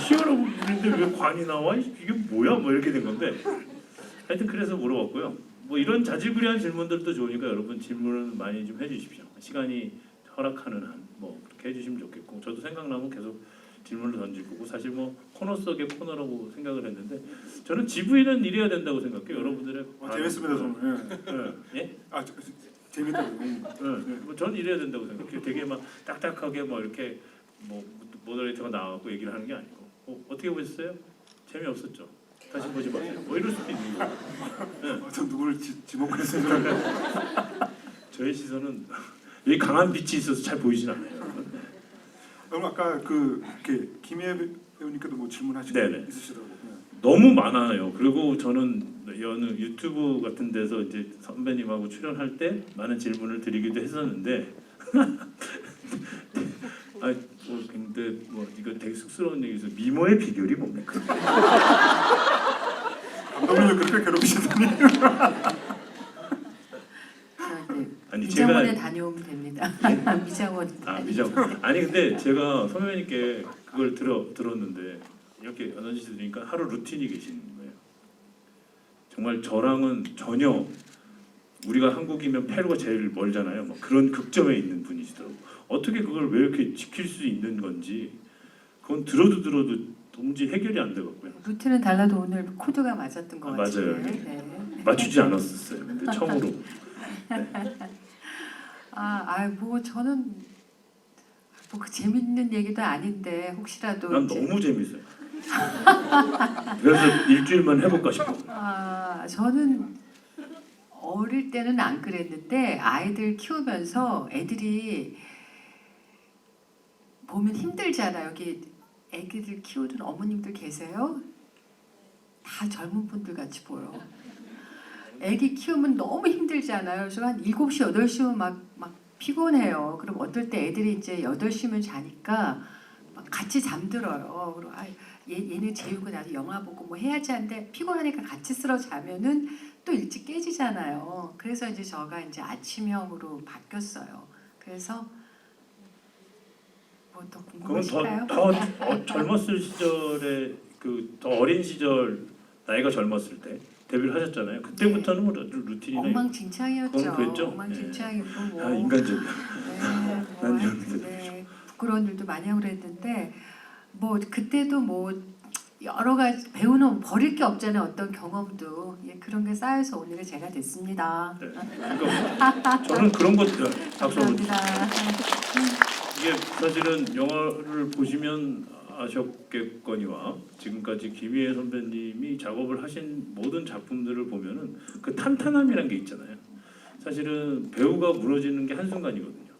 D: 히어로물인데 왜 관이 나와? 이게 뭐야? 뭐 이렇게 된 건데 하여튼 그래서 물어봤고요. 뭐 이런 자질구레한 질문들도 좋으니까 여러분 질문을 많이 좀 해주십시오. 시간이 허락하는 한 뭐 그렇게 해주시면 좋겠고 저도 생각나면 계속 질문을 던질 거고 사실 뭐 코너 속의 코너라고 생각을 했는데 저는 GV는 이래야 된다고 생각해요. 여러분들의
A: 재밌습니다 저는. 예.
D: 예?
A: 아 재밌다고.
D: 뭐 저는 이래야 된다고 생각해요. 되게 막 딱딱하게 뭐 이렇게 뭐 모더레이터가 나와갖고 얘기를 하는 게 아니고 어떻게 보셨어요? 재미없었죠? 다시 보지 마세요. 뭐 이럴 수도 있는 거고.
A: 저 누구를 지목했습니까?
D: 저의 시선은 여기 강한 빛이 있어서 잘 보이진 않아요.
A: 그럼 아까 그 이렇게 김희애 배우님께도 뭐 질문하시고
D: 네네.
A: 있으시다고.
D: 너무 많아요. 그리고 저는 여느 유튜브 같은 데서 이제 선배님하고 출연할 때 많은 질문을 드리기도 했었는데, 근데 뭐 이거 되게 쑥스러운 얘기에서 미모의 비결이 뭡니까?
A: 감독님을 그렇게 괴롭히시더니.
D: 아니
C: 미장원에
D: 제가
C: 다녀오면 됩니다. 미장원.
D: 미장. 아니 근데 제가 선배님께 그걸 들었는데 이렇게 에너지 드리니까 하루 루틴이 계시는 거예요. 정말 저랑은 전혀 우리가 한국이면 페루가 제일 멀잖아요. 뭐 그런 극점에 있는 분이시더라고. 어떻게 그걸 왜 이렇게 지킬 수 있는 건지 그건 들어도 도무지 해결이 안 되거든요.
C: 루트는 달라도 오늘 코드가 맞았던 것 같아요.
D: 맞아요.
C: 네.
D: 맞추지 않았었어요. 근데 처음으로.
C: 뭐 저는 뭐 그 재밌는 얘기도 아닌데 혹시라도
D: 난
C: 이제
D: 너무 재밌어요. 그래서 일주일만 해볼까 싶어.
C: 저는 어릴 때는 안 그랬는데 아이들 키우면서 애들이 보면 힘들잖아요. 여기 애기들 키우는 어머님들 계세요? 다 젊은 분들 같이 보여. 애기 키우면 너무 힘들잖아요. 그래서 한 7시, 8시면 막 피곤해요. 그럼 어떨 때 애들이 이제 8시면 자니까 막 같이 잠들어요. 그리고 얘네 재우고 나도 영화 보고 뭐 해야지 하는데 피곤하니까 같이 쓸어 자면은 또 일찍 깨지잖아요. 그래서 이제 저가 이제 아침형으로 바뀌었어요. 그래서 뭐 더
D: 그건
C: 궁금하실까요?
D: 더 젊었을 시절에 그 더 어린 시절 나이가 젊었을 때 데뷔를 하셨잖아요. 그때부터는 뭐 루틴이나
C: 엉망진창이었죠.
D: 그건 그랬죠?
C: 엉망진창이고 뭐.
D: 인간적이야. 난
C: 네,
D: 이런
C: 네, 부끄러운 일도 많이 하고 그랬는데 뭐 그때도 뭐 여러 가지 배우는 버릴 게 없잖아요. 어떤 경험도 그런 게 쌓여서 오늘의 제가 됐습니다.
D: 네. 그러니까 저는 그런 것들 박수 한번
C: 감사합니다.
D: 이게 사실은 영화를 보시면 아셨겠거니와 지금까지 김희애 선배님이 작업을 하신 모든 작품들을 보면은 그 탄탄함이란 게 있잖아요. 사실은 배우가 무너지는 게 한순간이거든요.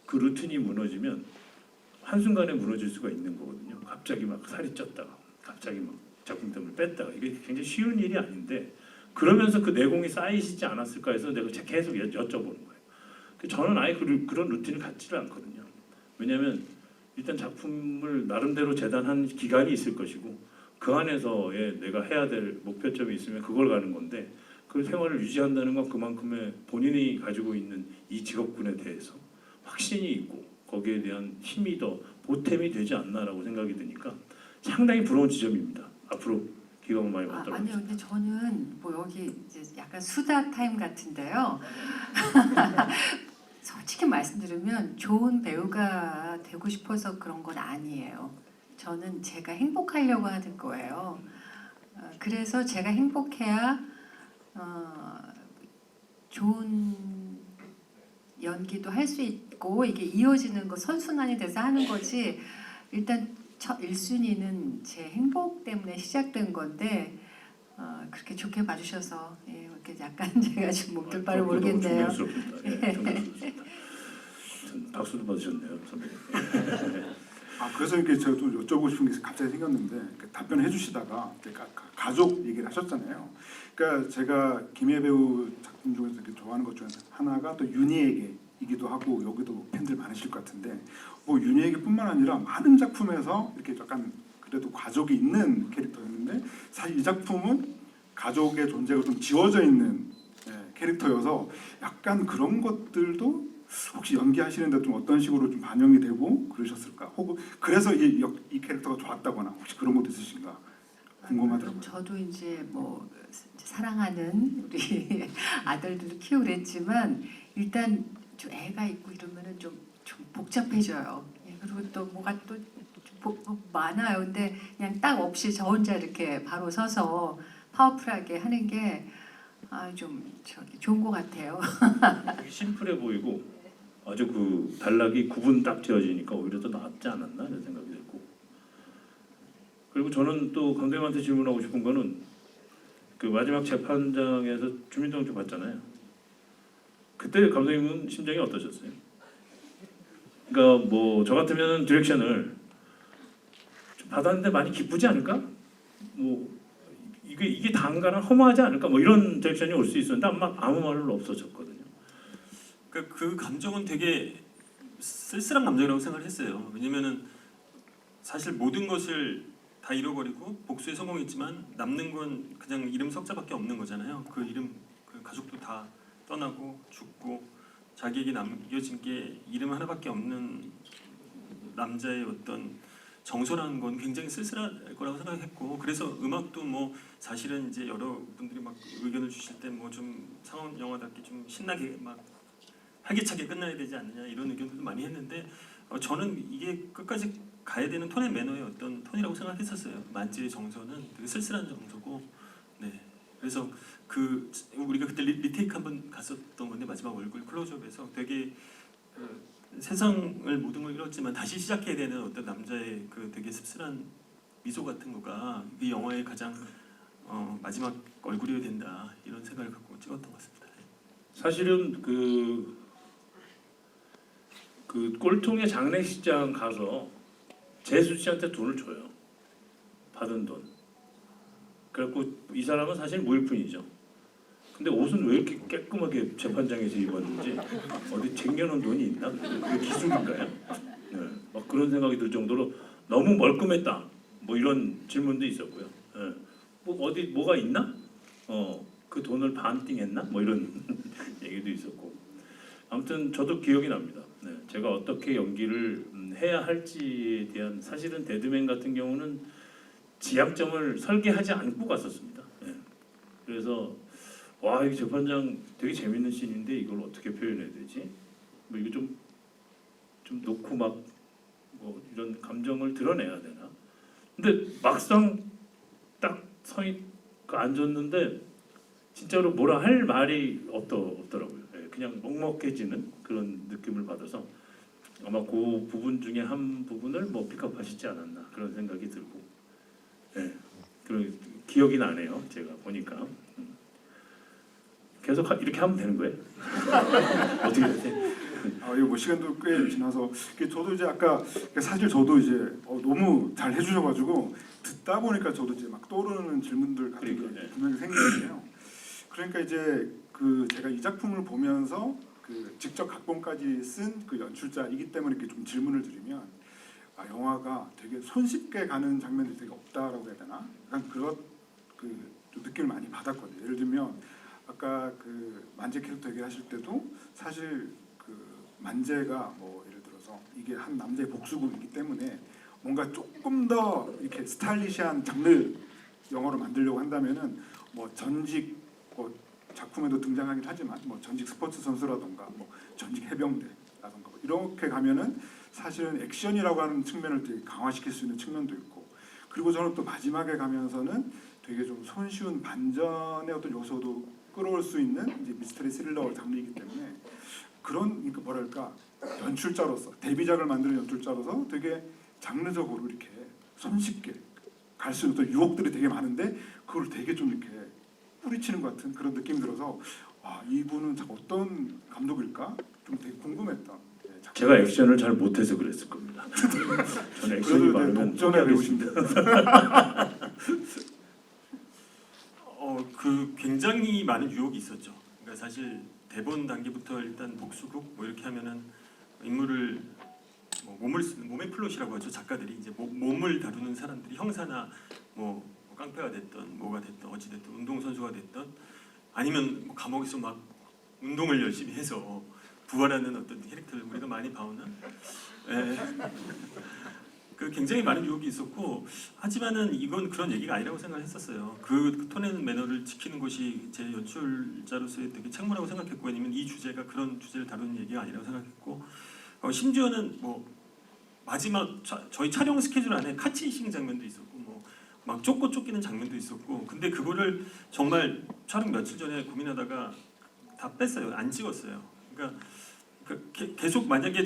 D: 그 루틴이 무너지면 한순간에 무너질 수가 있는 거거든요. 갑자기 막 살이 쪘다가 갑자기 막 작품 때문에 뺐다가 이게 굉장히 쉬운 일이 아닌데 그러면서 그 내공이 쌓이시지 않았을까 해서 내가 계속 여쭤보는 거예요. 저는 아예 그런 루틴을 갖지를 않거든요. 왜냐하면 일단 작품을 나름대로 재단한 기간이 있을 것이고 그 안에서의 내가 해야 될 목표점이 있으면 그걸 가는 건데 그 생활을 유지한다는 건 그만큼의 본인이 가지고 있는 이 직업군에 대해서 확신이 있고 거기에 대한 힘이 더 보탬이 되지 않나라고 생각이 드니까 상당히 부러운 지점입니다. 앞으로 기가 많이 받도록
C: 아니요, 근데 저는 뭐 여기 이제 약간 수다 타임 같은데요. 솔직히 말씀드리면 좋은 배우가 되고 싶어서 그런 건 아니에요. 저는 제가 행복하려고 하는 거예요. 그래서 제가 행복해야 좋은 연기도 할 수 있고 이게 이어지는 거 선순환이 돼서 하는 거지. 일단 1순위는 제 행복 때문에 시작된 건데 그렇게 좋게 봐주셔서 이렇게 약간 제가 지금 몸둘 바를 모르겠네요.
D: 존경스럽습니다. 박수도 받으셨네요, 선배님.
A: 그래서 이렇게 제가 또 여쭤보고 싶은 게 갑자기 생겼는데 답변을 해주시다가 가족 얘기를 하셨잖아요. 그러니까 제가 김희애 배우 작품 중에서 이렇게 좋아하는 것 중에 하나가 또 윤희에게이기도 하고 여기도 팬들 많으실 것 같은데 뭐 윤희에게뿐만 아니라 많은 작품에서 이렇게 약간 그래도 가족이 있는 캐릭터였는데 사실 이 작품은 가족의 존재가 좀 지워져 있는 캐릭터여서 약간 그런 것들도 혹시 연기하시는데 좀 어떤 식으로 좀 반영이 되고 그러셨을까? 혹은 그래서 이 캐릭터가 좋았다거나 혹시 그런 것도 있으신가? 궁금하더라고요.
C: 저도 이제 뭐 사랑하는 우리 아들들을 키우고 그랬지만 일단 좀 애가 있고 이러면은 좀 복잡해져요. 예, 그리고 또 뭐가 또 많아요. 근데 그냥 딱 없이 저 혼자 이렇게 바로 서서 파워풀하게 하는 게 좀 좋은 것 같아요.
D: 되게 심플해 보이고 아주 그 단락이 구분 딱 지어지니까 오히려 더 낫지 않았나 이런 생각이 들고. 그리고 저는 또 감독님한테 질문하고 싶은 거는 그 마지막 재판장에서 주민등록증 받잖아요. 그때 감독님은 심정이 어떠셨어요? 그러니까 뭐 저 같으면 디렉션을 좀 받았는데 많이 기쁘지 않을까? 뭐 이게 단가는 허무하지 않을까? 뭐 이런 디렉션이 올 수 있었는데 아무 말은 없어졌거든요.
B: 그러니까 그 감정은 되게 쓸쓸한 감정이라고 생각을 했어요. 왜냐면은 사실 모든 것을 다 잃어버리고 복수에 성공했지만 남는 건 그냥 이름 석자밖에 없는 거잖아요. 그 이름, 그 가족도 다 떠나고 죽고 자기에게 남겨진 게 이름 하나밖에 없는 남자의 어떤 정서라는 건 굉장히 쓸쓸할 거라고 생각했고, 그래서 음악도 뭐 사실은 이제 여러분들이 막 의견을 주실 때 뭐 좀 상업 영화답게 좀 신나게 막 활기차게 끝나야 되지 않느냐 이런 의견들도 많이 했는데 저는 이게 끝까지 가야 되는 톤의 매너의 어떤 톤이라고 생각했었어요. 만지의 정서는 되게 쓸쓸한 정서고, 네. 그래서 그 우리가 그때 리테이크 한번 갔었던 건데 마지막 얼굴 클로즈업에서 되게 세상을 모든 걸 잃었지만 다시 시작해야 되는 어떤 남자의 그 되게 씁쓸한 미소 같은 거가 이 영화의 가장 마지막 얼굴이어야 된다 이런 생각을 갖고 찍었던 것 같습니다.
D: 사실은 그 꼴통의 장례식장 가서 재수 씨한테 돈을 줘요. 받은 돈. 그래갖고 이 사람은 사실 무일푼이죠. 근데 옷은 왜 이렇게 깔끔하게 재판장에서 입었는지 어디 쟁여놓은 돈이 있나? 그게 기술인가요? 네, 막 그런 생각이 들 정도로 너무 멀끔했다. 뭐 이런 질문도 있었고요. 네. 뭐 어디 뭐가 있나? 그 돈을 반띵했나? 뭐 이런 얘기도 있었고. 아무튼 저도 기억이 납니다. 네, 제가 어떻게 연기를 해야 할지에 대한 사실은 데드맨 같은 경우는 지향점을 설계하지 않고 갔었습니다. 네. 그래서 와, 이 재판장 되게 재밌는 씬인데 이걸 어떻게 표현해야 되지? 뭐 이거 좀 놓고 막 뭐 이런 감정을 드러내야 되나? 근데 막상 딱 성이 앉았는데 진짜로 뭐라 할 말이 없더라고요. 예, 그냥 먹먹해지는 그런 느낌을 받아서 아마 그 부분 중에 한 부분을 뭐 픽업하시지 않았나 그런 생각이 들고, 예, 그 기억이 나네요. 제가 보니까. 계속 이렇게 하면 되는 거예요? 어떻게 되세요?
A: 이거 뭐 시간도 꽤 지나서 저도 이제 아까 사실 저도 이제 너무 잘 해주셔가지고 듣다 보니까 저도 이제 막 떠오르는 질문들 같은 게
D: 그러니까요.
A: 분명히 생기는데요. 그러니까 이제 그 제가 이 작품을 보면서 그 직접 각본까지 쓴 그 연출자이기 때문에 이렇게 좀 질문을 드리면 영화가 되게 손쉽게 가는 장면들이 되게 없다라고 해야 되나? 약간 그런 좀 느낌을 많이 받았거든요. 예를 들면 아까 그 만재 캐릭터 얘기하실 때도 사실 그 만재가 뭐 예를 들어서 이게 한 남자의 복수극이기 때문에 뭔가 조금 더 이렇게 스타일리시한 장르 영화로 만들려고 한다면은 뭐 전직 뭐 작품에도 등장하긴 하지만 뭐 전직 스포츠 선수라던가 뭐 전직 해병대라던가 뭐 이렇게 가면은 사실은 액션이라고 하는 측면을 되게 강화시킬 수 있는 측면도 있고, 그리고 저는 또 마지막에 가면서는 되게 좀 손쉬운 반전의 어떤 요소도 끌어올 수 있는 이제 미스터리 스릴러 장르이기 때문에 그런 그러니까 뭐랄까 연출자로서 데뷔작을 만드는 연출자로서 되게 장르적으로 이렇게 손쉽게 갈 수 있는 어떤 유혹들이 되게 많은데 그걸 되게 좀 이렇게 뿌리치는 것 같은 그런 느낌이 들어서 이분은 참 어떤 감독일까 좀 되게 궁금했던.
D: 제가 액션을 잘 못해서 그랬을 겁니다. 저는 액션이 많으면
A: 독점에 배우신다.
B: 그 굉장히 많은 유혹이 있었죠. 그러니까 사실 대본 단계부터 일단 복수극 뭐 이렇게 하면은 인물을 뭐 몸의 플롯이라고 하죠. 작가들이 이제 몸을 다루는 사람들이 형사나 뭐 깡패가 됐던 뭐가 됐던 어찌 됐든 운동 선수가 됐던 아니면 뭐 감옥에서 막 운동을 열심히 해서 부활하는 어떤 캐릭터를 우리가 많이 봐오는. 그 굉장히 많은 유혹이 있었고 하지만은 이건 그런 얘기가 아니라고 생각을 했었어요. 그 톤앤 매너를 지키는 것이 제 연출자로서의 되게 책무라고 생각했고 아니면 이 주제가 그런 주제를 다루는 얘기가 아니라고 생각했고 심지어는 뭐 마지막 저희 촬영 스케줄 안에 카치싱 장면도 있었고 뭐 막 쫓기는 장면도 있었고 근데 그거를 정말 촬영 며칠 전에 고민하다가 다 뺐어요. 안 찍었어요. 그러니까 계속 만약에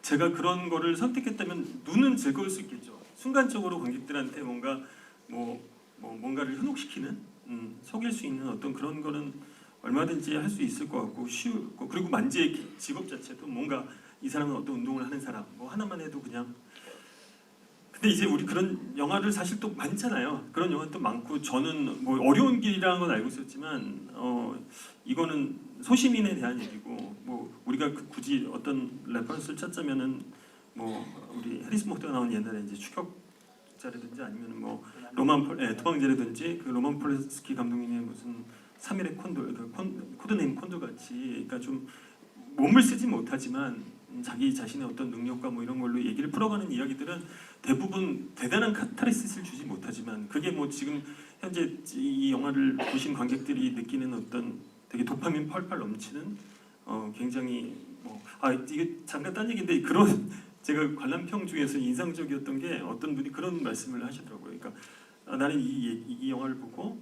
B: 제가 그런 거를 선택했다면 눈은 즐거울 수 있겠죠. 순간적으로 관객들한테 뭔가를 현혹시키는 속일 수 있는 어떤 그런 거는 얼마든지 할 수 있을 것 같고 쉬우고 그리고 만지의 직업 자체도 뭔가 이 사람은 어떤 운동을 하는 사람 뭐 하나만 해도 그냥 근데 이제 우리 그런 영화를 사실 또 많잖아요. 그런 영화 또 많고 저는 뭐 어려운 길이라는 건 알고 있었지만 이거는 소시민에 대한 얘기고 뭐 우리가 굳이 어떤 레퍼런스를 찾자면은 뭐 우리 해리슨 포드가 나온 옛날에 이제 추격자라든지 아니면 뭐 도망자라든지 그 로만 폴란스키 감독님의 무슨 3일의 콘도 코드네임 콘도 같이 그러니까 좀 몸을 쓰지 못하지만 자기 자신의 어떤 능력과 뭐 이런 걸로 얘기를 풀어가는 이야기들은 대부분 대단한 카타르시스를 주지 못하지만 그게 뭐 지금 현재 이 영화를 보신 관객들이 느끼는 어떤 되게 도파민 펄펄 넘치는 굉장히 이게 잠깐 딴 얘기인데 그런 제가 관람평 중에서 인상적이었던 게 어떤 분이 그런 말씀을 하시더라고요. 그러니까 나는 이 영화를 보고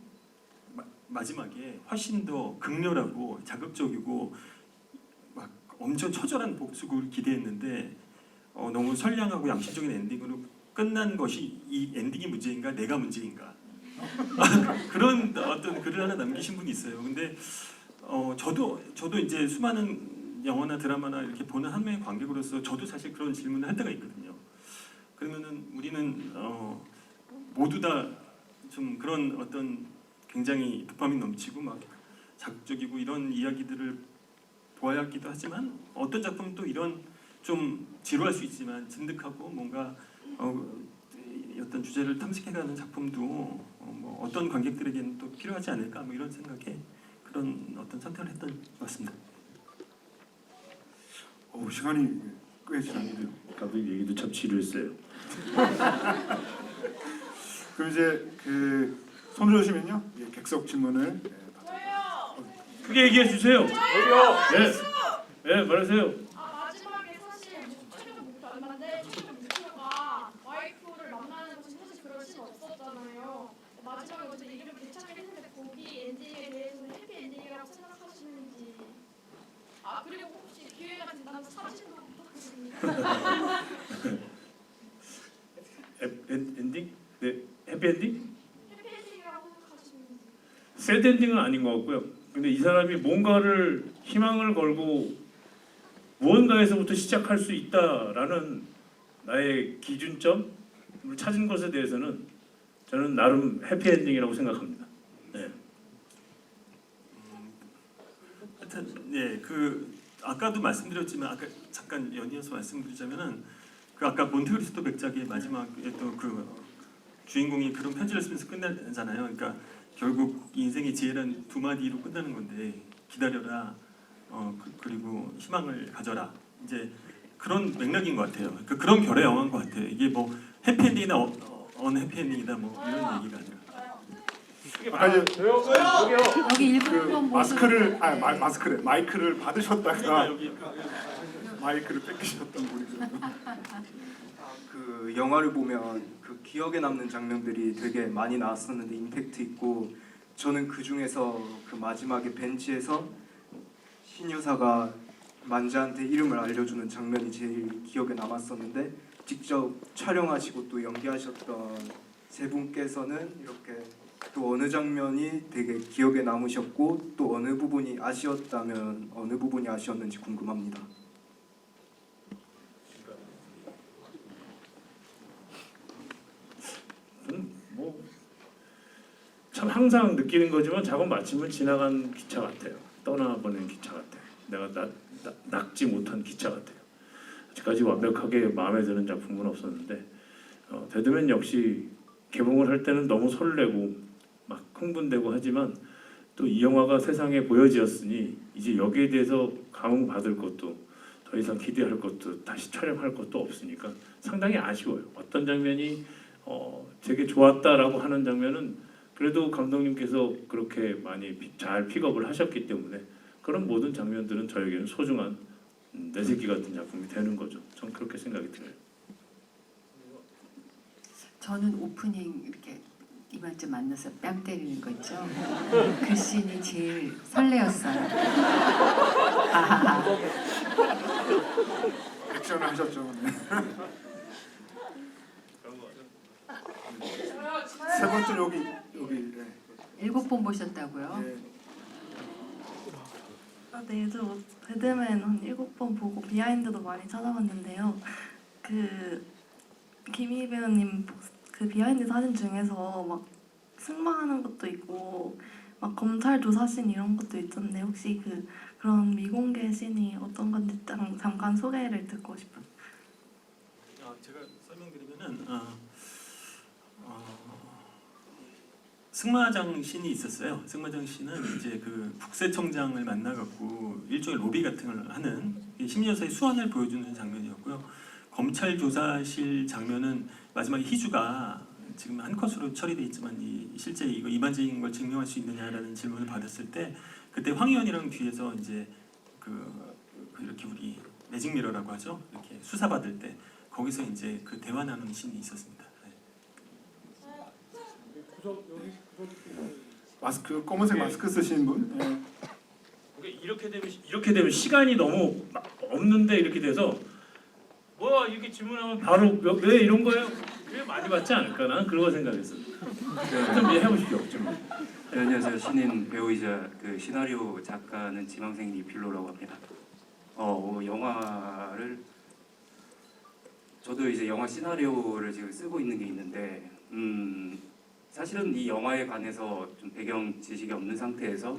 B: 마지막에 훨씬 더 극렬하고 자극적이고 막 엄청 처절한 복수를 기대했는데 너무 선량하고 양심적인 엔딩으로 끝난 것이 이 엔딩이 문제인가 내가 문제인가 그런 어떤 글을 하나 남기신 분이 있어요. 근데 저도 이제 수많은 영화나 드라마나 이렇게 보는 한 명의 관객으로서 저도 사실 그런 질문을 할 때가 있거든요. 그러면은 우리는 모두 다 좀 그런 어떤 굉장히 도파민 넘치고 막 자극적이고 이런 이야기들을 보아야 하기도 하지만 어떤 작품은 또 이런 좀 지루할 수 있지만 진득하고 뭔가 어떤 주제를 탐색해가는 작품도 뭐 어떤 관객들에게는 또 필요하지 않을까 뭐 이런 생각에 그런 어떤 선택을 했던 것 같습니다.
A: 시간이 꽤 지났는데요.
D: 감독 얘기도 참 지루했어요.
A: 그럼 이제 손 들어주시면요, 객석 질문을
D: 크게 얘기해 주세요. 네, 말하세요.
E: 마지막에 사실 최종 목표 안 맞는데 최종 목표가 와이프를 만나는 것이 사실 그럴 수는 없었잖아요. 마지막에 어제 이름을 괜찮게 했는데 거기 엔딩에 대해서는 해피 엔딩이라고 생각하시는지 그리고 혹시 기회가 된다면 사진도 부탁드립니다.
D: 엔딩? 네, 해피엔딩?
E: 해피 엔딩이라고 생각하시는지
D: 새드 엔딩은 아닌 것 같고요. 근데 이 사람이 뭔가를 희망을 걸고 무언가에서부터 시작할 수 있다라는 나의 기준점을 찾은 것에 대해서는 저는 나름 해피엔딩이라고 생각합니다. 네.
B: 하여튼 아까도 말씀드렸지만 아까 잠깐 연이어서 말씀드리자면은 아까 몬테크리스토 백작의 마지막에 또 주인공이 그런 편지를 쓰면서 끝나잖아요. 그러니까 결국 인생의 지혜란 두 마디로 끝나는 건데 기다려라. 그리고 희망을 가져라. 이제 그런 맥락인 것 같아요. 그런 결의 영화인 것 같아요. 이게 뭐 해피엔딩이나 언해피엔딩이다 뭐 이런 얘기가 아니라.
C: 여기 일본
A: 마스크를 마이크를 받으셨다가
B: 그러니까 여기
A: 마이크를 뺏기셨던 분이죠.
F: 그 영화를 보면 그 기억에 남는 장면들이 되게 많이 나왔었는데 임팩트 있고 저는 그 중에서 그 마지막에 벤치에서 신여사가 만자한테 이름을 알려주는 장면이 제일 기억에 남았었는데 직접 촬영하시고 또 연기하셨던 세 분께서는 이렇게 또 어느 장면이 되게 기억에 남으셨고 또 어느 부분이 아쉬웠다면 어느 부분이 아쉬웠는지 궁금합니다.
D: 참 항상 느끼는 거지만 작업 마침을 지나간 기차 같아요. 떠나보낸 기차 같아요. 내가 낚지 못한 기차 같아요. 아직까지 완벽하게 마음에 드는 작품은 없었는데 데드맨 역시 개봉을 할 때는 너무 설레고 막 흥분되고 하지만 또 이 영화가 세상에 보여지었으니 이제 여기에 대해서 감흥받을 것도 더 더 이상 기대할 것도 다시 촬영할 것도 없으니까 상당히 아쉬워요. 어떤 장면이 되게 좋았다라고 하는 장면은 그래도 감독님께서 그렇게 많이 잘 픽업을 하셨기 때문에 그런 모든 장면들은 저에게는 소중한 내 새끼 같은 작품이 되는 거죠. 전 그렇게 생각이 들어요.
C: 저는 오프닝 이렇게 이만큼 만나서 뺨 때리는 거 있죠. 그 씬이 제일 설레었어요. 아하하.
A: 액션을 하셨죠. 네. 세 번째 여기 네.
C: 7번 보셨다고요?
A: 네.
G: 네, 저 배드맨 한 7번 보고 비하인드도 많이 찾아봤는데요. 그 김희 배우님 그 비하인드 사진 중에서 막 승마하는 것도 있고 막 검찰 조사 씬 이런 것도 있던데 혹시 그런 미공개 씬이 어떤 건지 잠깐 소개를 듣고 싶어요.
B: 제가 설명드리면은 승마장 씬이 있었어요. 승마장 씬은 이제 그 국세청장을 만나갖고 일종의 로비 같은 걸 하는 심리여사의 수완을 보여주는 장면이었고요. 검찰 조사실 장면은 마지막에 희주가 지금 한 컷으로 처리돼 있지만 실제 이거 이반적인 걸 증명할 수 있느냐라는 질문을 받았을 때 그때 황 의원이랑 뒤에서 이제 이렇게 우리 매직 미러라고 하죠. 이렇게 수사 받을 때 거기서 이제 그 대화 나누는 씬이 있었습니다.
A: 마스크 검은색 마스크 쓰신 분. 네.
D: 이렇게 되면 시간이 너무 없는데 이렇게 돼서 뭐 이렇게 질문하면 바로 왜 이런 거예요? 왜 많이 받지 않을까? 나는 그런 거 생각했어. 좀 해보십시오. 좀.
H: 네, 안녕하세요. 신인 배우이자 그 시나리오 작가는 지망생 이필로라고 합니다. 영화를 저도 이제 영화 시나리오를 지금 쓰고 있는 게 있는데 사실은 이 영화에 관해서 좀 배경 지식이 없는 상태에서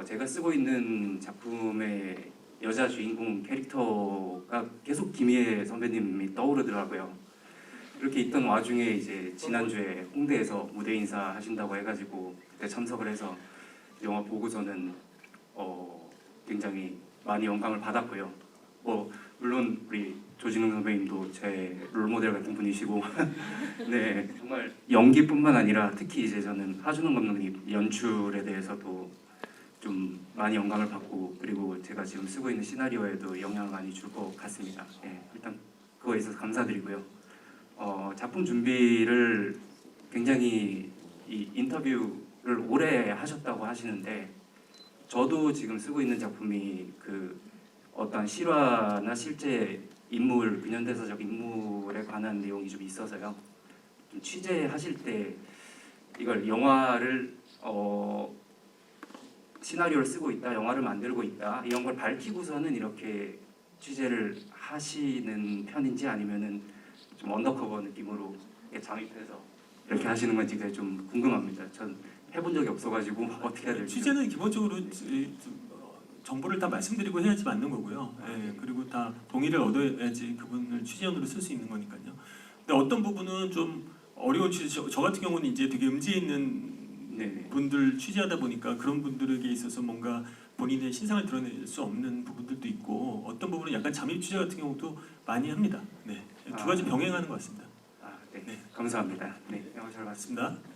H: 제가 쓰고 있는 작품의 여자 주인공 캐릭터가 계속 김희애 선배님이 떠오르더라고요. 그렇게 있던 와중에 이제 지난주에 홍대에서 무대 인사 하신다고 해가지고 그때 참석을 해서 영화 보고서는 굉장히 많이 영감을 받았고요. 물론 우리 조진웅 선배님도 제 롤모델 같은 분이시고 네 정말 연기뿐만 아니라 특히 이제 저는 하준웅 감독님 연출에 대해서도 좀 많이 영감을 받고 그리고 제가 지금 쓰고 있는 시나리오에도 영향을 많이 줄 것 같습니다. 일단 그거에 있어서 감사드리고요. 작품 준비를 굉장히 이 인터뷰를 오래 하셨다고 하시는데 저도 지금 쓰고 있는 작품이 그 어떤 실화나 실제 인물, 근현대사적 인물에 관한 내용이 좀 있어서요. 좀 취재하실 때 이걸 영화를 시나리오를 쓰고 있다, 영화를 만들고 있다 이런 걸 밝히고서는 이렇게 취재를 하시는 편인지 아니면은 좀 언더커버 느낌으로 잠입해서 이렇게 하시는 건지 그게 좀 궁금합니다. 전 해본 적이 없어가지고 어떻게 해야 될지.
B: 취재는 기본적으로 정보를 다 말씀드리고 해야지 맞는 거고요. 그리고 다 동의를 얻어야지 그분을 취재원으로 쓸 수 있는 거니까요. 근데 어떤 부분은 좀 어려운 취재, 저 같은 경우는 이제 되게 음지에 있는
H: 네네.
B: 분들 취재하다 보니까 그런 분들에게 있어서 뭔가 본인의 신상을 드러낼 수 없는 부분들도 있고 어떤 부분은 약간 잠입 취재 같은 경우도 많이 합니다. 네, 두 가지 병행하는 것 같습니다.
H: 네. 감사합니다. 네, 영화 잘 봤습니다.
B: 맞습니다.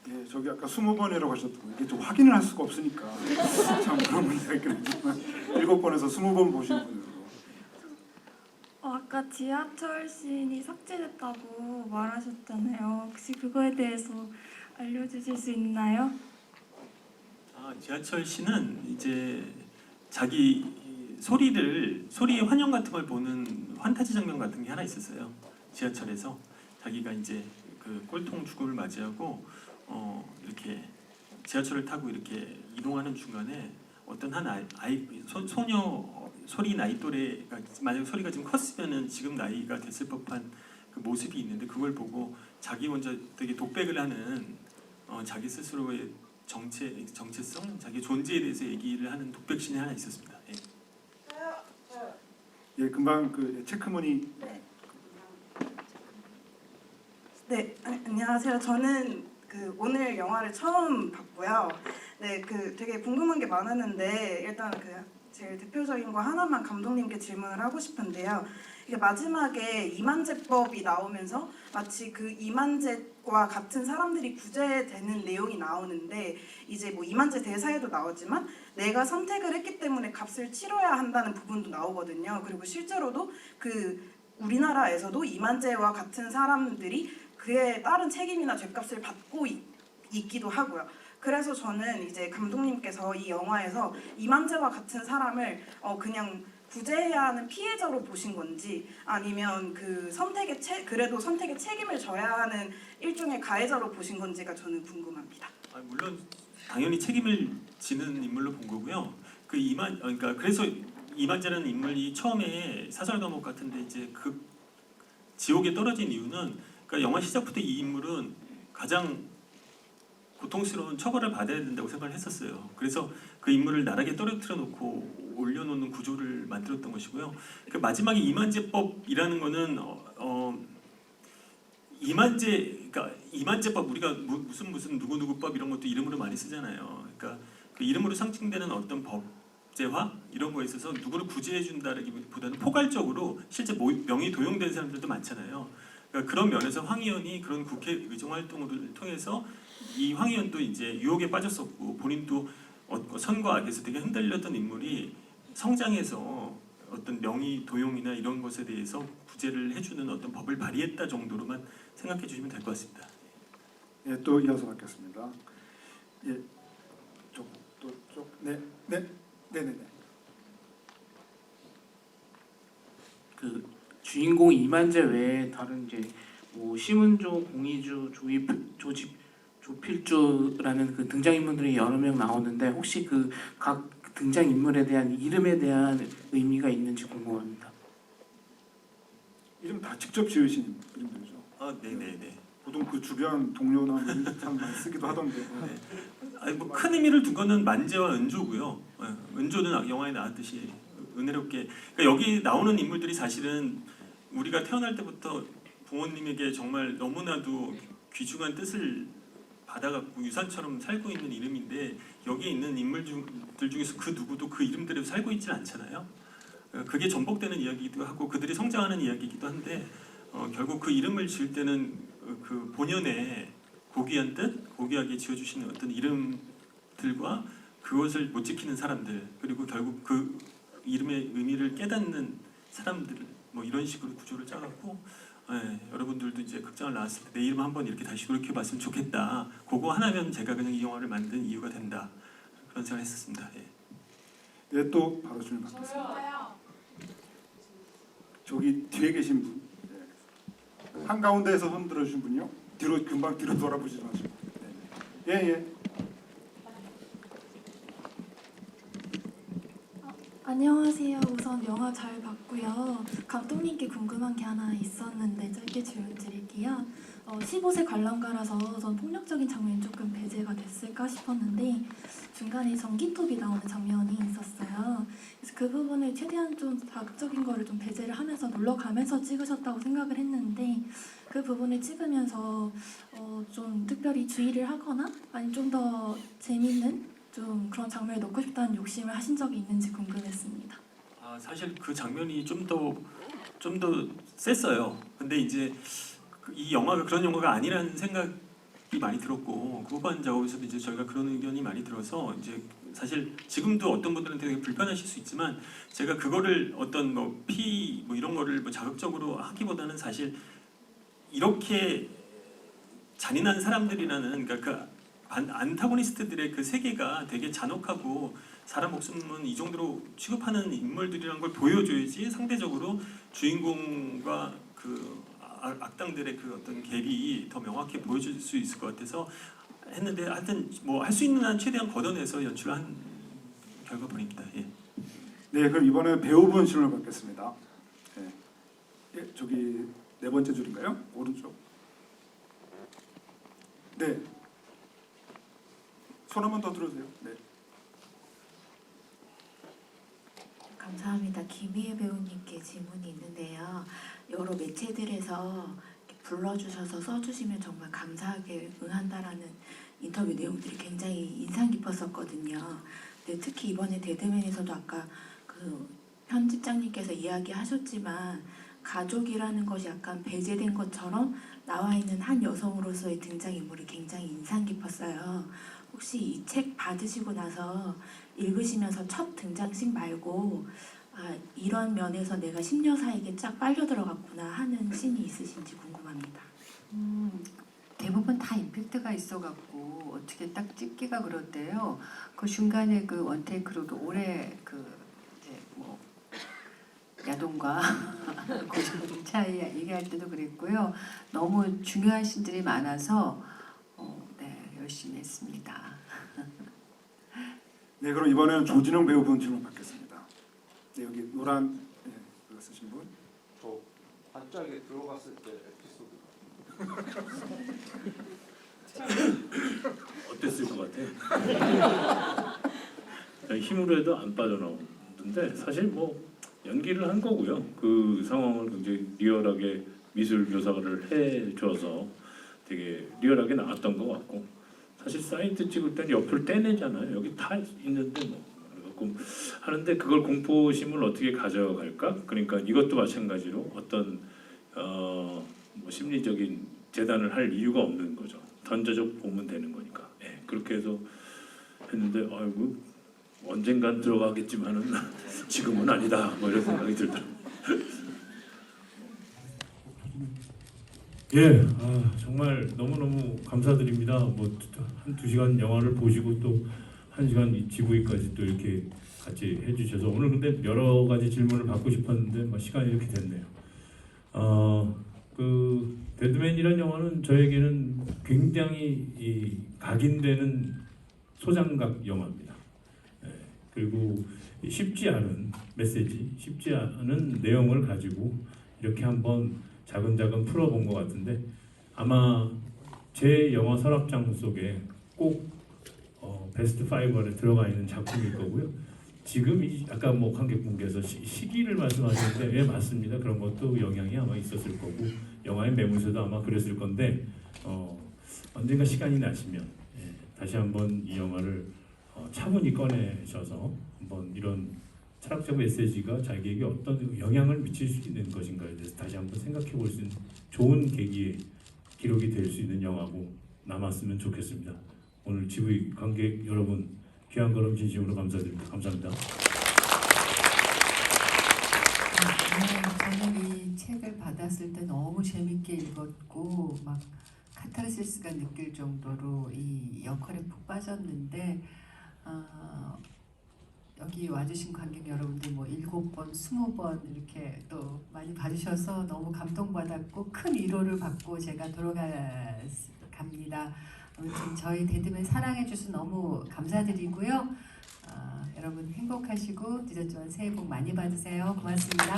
A: 예, 저기 아까 20번이라고 하셨고 이게 좀 확인을 할 수가 없으니까 참 그런 문제가 있긴 하지만 7번에서 20번 보시는 분들도
G: 아까 지하철 씬이 삭제됐다고 말하셨잖아요. 혹시 그거에 대해서 알려주실 수 있나요?
B: 지하철 씨는 이제 자기 소리의 환영 같은 걸 보는 환타지 장면 같은 게 하나 있었어요. 지하철에서 자기가 이제 그 꼴통 죽음을 맞이하고 이렇게 지하철을 타고 이렇게 이동하는 중간에 어떤 한 소녀 소리 나이 또래가 만약 소리가 좀 컸으면은 지금 나이가 됐을 법한 그 모습이 있는데 그걸 보고 자기 먼저 되게 독백을 하는 자기 스스로의 정체성, 자기 존재에 대해서 얘기를 하는 독백신이 하나 있었습니다.
A: 예, 금방 그 체크무늬
I: 네, 안녕하세요. 저는 오늘 영화를 처음 봤고요. 네, 그 되게 궁금한 게 많았는데 일단 그 제일 대표적인 거 하나만 감독님께 질문을 하고 싶은데요. 이게 마지막에 이만재법이 나오면서 마치 그 이만재과 같은 사람들이 구제되는 내용이 나오는데 이제 뭐 이만재 대사에도 나오지만 내가 선택을 했기 때문에 값을 치러야 한다는 부분도 나오거든요. 그리고 실제로도 그 우리나라에서도 이만재와 같은 사람들이 그에 따른 책임이나 죗값을 받고 있기도 하고요. 그래서 저는 이제 감독님께서 이 영화에서 이만재와 같은 사람을 그냥 구제해야 하는 피해자로 보신 건지 아니면 그 그래도 선택의 책임을 져야 하는 일종의 가해자로 보신 건지가 저는 궁금합니다.
B: 물론 당연히 책임을 지는 인물로 본 거고요. 그러니까 그래서 이만재라는 인물이 처음에 사설 감옥 같은데 이제 그 지옥에 떨어진 이유는 그러니까 영화 시작부터 이 인물은 가장 고통스러운 처벌을 받아야 된다고 생각을 했었어요. 그래서 그 인물을 나락에 떨어뜨려 놓고 올려놓는 구조를 만들었던 것이고요. 그 마지막에 이만재법이라는 거는 그러니까 이만재법 우리가 무슨 누구누구법 이런 것도 이름으로 많이 쓰잖아요. 그러니까 그 이름으로 상징되는 어떤 법제화 이런 거에 있어서 누구를 구제해 준다라기보다는 포괄적으로 실제 명의 도용된 사람들도 많잖아요. 그러니까 그런 면에서 황 의원이 그런 국회 의정 활동을 통해서 이 황 의원도 이제 유혹에 빠졌었고 본인도 선과 악에서 되게 흔들렸던 인물이 성장해서 어떤 명의 도용이나 이런 것에 대해서 구제를 해주는 어떤 법을 발의했다 정도로만 생각해 주시면 될 것 같습니다.
A: 예, 또 이어서 받겠습니다. 예, 네.
J: 그 주인공 이만재 외에 다른 이제 뭐 심은조, 공의주, 조필주라는 그 등장인물들이 여러 명 나오는데 혹시 그 각 등장인물에 대한 이름에 대한 의미가 있는지 궁금합니다.
A: 이름 다 직접 지으신 이름들이죠.
B: 네네네.
A: 보통 그 주변 동료나 뭐 이런 사람 많이 쓰기도 하던데.
B: 아니 뭐 큰 의미를 둔 거는 만재와 은조고요. 은조는 영화에 나왔듯이 은혜롭게 그러니까 여기 나오는 인물들이 사실은 우리가 태어날 때부터 부모님에게 정말 너무나도 귀중한 뜻을 받아갖고 유산처럼 살고 있는 이름인데 여기에 있는 인물들 중에서 그 누구도 그 이름대로 살고 있지 않잖아요. 그게 전복되는 이야기이기도 하고 그들이 성장하는 이야기이기도 한데 결국 그 이름을 지을 때는 그 본연의 고귀한 뜻, 고귀하게 지어주시는 어떤 이름들과 그것을 못 지키는 사람들 그리고 결국 그 이름의 의미를 깨닫는 사람들 뭐 이런 식으로 구조를 짜갖고 여러분들도 이제 극장을 나왔을 때 내 이름 한번 이렇게 다시 그렇게봤으면 좋겠다. 그거 하나면 제가 그냥 이 영화를 만든 이유가 된다. 그런 생각을 했었습니다.
A: 네, 또 바로 질문 받겠습니다.
E: 저요.
A: 저기 뒤에 계신 분. 한가운데에서 손 들어주신 분이요. 금방 뒤로 돌아보시지 마시고. 예.
G: 안녕하세요. 우선 영화 잘 봤고요. 감독님께 궁금한 게 하나 있었는데 짧게 질문 드릴게요. 15세 관람가라서 전 폭력적인 장면이 조금 배제가 됐을까 싶었는데 중간에 전기톱이 나오는 장면이 있었어요. 그래서 그 부분을 최대한 좀 자극적인 거를 좀 배제를 하면서 놀러가면서 찍으셨다고 생각을 했는데 그 부분을 찍으면서 좀 특별히 주의를 하거나 아니면 좀 더 재밌는 좀 그런 장면을 넣고 싶다는 욕심을 하신 적이 있는지 궁금했습니다.
B: 사실 그 장면이 좀 더 셌어요. 근데 이제 이 영화가 그런 영화가 아니라는 생각이 많이 들었고 그 후반 작업에서도 이제 저희가 그런 의견이 많이 들어서 이제 사실 지금도 어떤 분들은 되게 불편하실 수 있지만 제가 그거를 어떤 뭐 이런 거를 뭐 자극적으로 하기보다는 사실 이렇게 잔인한 사람들이라는 그러니까 그 안타고니스트들의 그 세계가 되게 잔혹하고 사람 목숨은 이 정도로 취급하는 인물들이라는 걸 보여줘야지 상대적으로 주인공과 그 악당들의 그 어떤 갭이 더 명확히 보여줄 수 있을 것 같아서 했는데 하여튼 뭐 할 수 있는 한 최대한 걷어내서 연출한 결과물입니다.
A: 네, 그럼 이번에 배우분 질문을 받겠습니다. 저기 네 번째 줄인가요? 오른쪽. 네. 손 한 번 더 들어주세요. 네.
K: 감사합니다. 김희애 배우님께 질문이 있는데요. 여러 매체들에서 불러주셔서 써주시면 정말 감사하게 응한다라는 인터뷰 내용들이 굉장히 인상 깊었었거든요. 근데 특히 이번에 데드맨에서도 아까 그 편집장님께서 이야기하셨지만 가족이라는 것이 약간 배제된 것처럼 나와 있는 한 여성으로서의 등장인물이 굉장히 인상 깊었어요. 혹시 이 책 받으시고 나서 읽으시면서 첫 등장씬 말고 이런 면에서 내가 심려사에게 쫙 빨려 들어갔구나 하는 씬이 있으신지 궁금합니다.
C: 대부분 다 임팩트가 있어갖고 어떻게 딱 찍기가 그렇대요. 그 중간에 그 원테이크로도 오래 그 이제 뭐 야동과 고정 차이 얘기할 때도 그랬고요. 너무 중요한 신들이 많아서 네, 열심히 했습니다.
A: 네, 그럼 이번에는 조진웅 배우분 질문 받겠습니다. 네, 여기 노란 그거 쓰신 분.
L: 저 반짝에 들어갔을 때 에피소드.
D: 어땠을 것 같아? 힘으로 해도 안 빠져나오는데 사실 뭐 연기를 한 거고요. 그 상황을 굉장히 리얼하게 미술 묘사를 해줘서 되게 리얼하게 나왔던 것 같고 사실 사이트 찍을 때는 옆을 떼내잖아요. 여기 다 있는데 뭐 그래갖고 하는데 그걸 공포심을 어떻게 가져갈까? 그러니까 이것도 마찬가지로 어떤 뭐 심리적인 재단을 할 이유가 없는 거죠. 던져져 보면 되는 거니까. 예, 그렇게 해서 했는데 아이고 언젠간 들어가겠지만은 지금은 아니다. 뭐 이런 생각이 들더라고요.
M: 예, 정말 너무너무 감사드립니다. 뭐 한 2시간 영화를 보시고 또 1시간 이 GV까지 또 이렇게 같이 해주셔서 오늘 근데 여러 가지 질문을 받고 싶었는데 뭐 시간이 이렇게 됐네요. 그 데드맨이라는 영화는 저에게는 굉장히 각인되는 소장각 영화입니다. 예, 그리고 쉽지 않은 메시지, 쉽지 않은 내용을 가지고 이렇게 한번 자근자근 풀어본 것 같은데 아마 제 영화 서랍장 속에 꼭 베스트 5 안에 들어가 있는 작품일 거고요. 지금 아까 뭐 관객분께서 시기를 말씀하셨는데 예 맞습니다. 그런 것도 영향이 아마 있었을 거고 영화의 매물세도 아마 그랬을 건데 언젠가 시간이 나시면 다시 한번 이 영화를 차분히 꺼내셔서 한번 이런 철학적 메시지가 자기에게 어떤 영향을 미칠 수 있는 것인가에 대해서 다시 한번 생각해 볼 수 있는 좋은 계기의 기록이 될 수 있는 영화고 남았으면 좋겠습니다. 오늘 GV 관객 여러분 귀한 걸음 진심으로 감사드립니다. 감사합니다.
C: 저는 이 책을 받았을 때 너무 재밌게 읽었고 막 카타르시스가 느낄 정도로 이 역할에 푹 빠졌는데 여기 와주신 관객 여러분들 뭐 7번, 20번 이렇게 또 많이 봐주셔서 너무 감동받았고 큰 위로를 받고 제가 돌아갑니다. 아무튼 저희 데드맨 사랑해주셔서 너무 감사드리고요. 여러분 행복하시고 늦었지만 새해 복 많이 받으세요. 고맙습니다.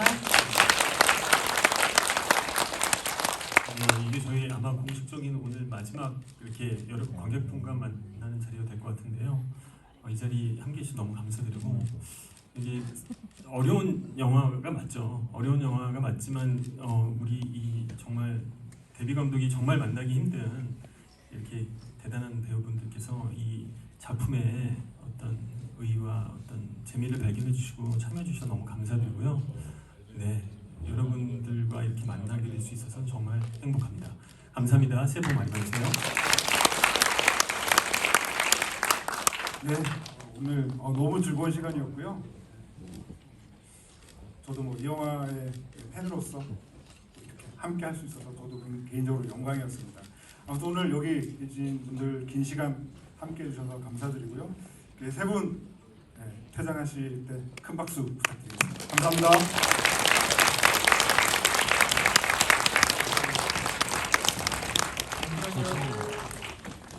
B: 이게 저희 아마 공식적인 오늘 마지막 이렇게 여러 관객분과 만나는 자리가 될 것 같은데요. 이 자리 함께해 주셔서 너무 감사드리고 이게 어려운 영화가 맞죠. 어려운 영화가 맞지만 우리 이 정말 데뷔 감독이 정말 만나기 힘든 이렇게 대단한 배우분들께서 이 작품의 어떤 의의와 어떤 재미를 발견해 주시고 참여해 주셔서 너무 감사드리고요. 네, 여러분들과 이렇게 만나게 될 수 있어서 정말 행복합니다. 감사합니다. 새해 복 많이 받으세요.
A: 네, 오늘 너무 즐거운 시간이었고요. 저도 뭐 이 영화의 팬으로서 이렇게 함께 할 수 있어서 저도 개인적으로 영광이었습니다. 아무튼 오늘 여기 계신 분들 긴 시간 함께 해주셔서 감사드리고요. 세 분 퇴장하실 때 큰 박수 부탁드리겠습니다. 감사합니다.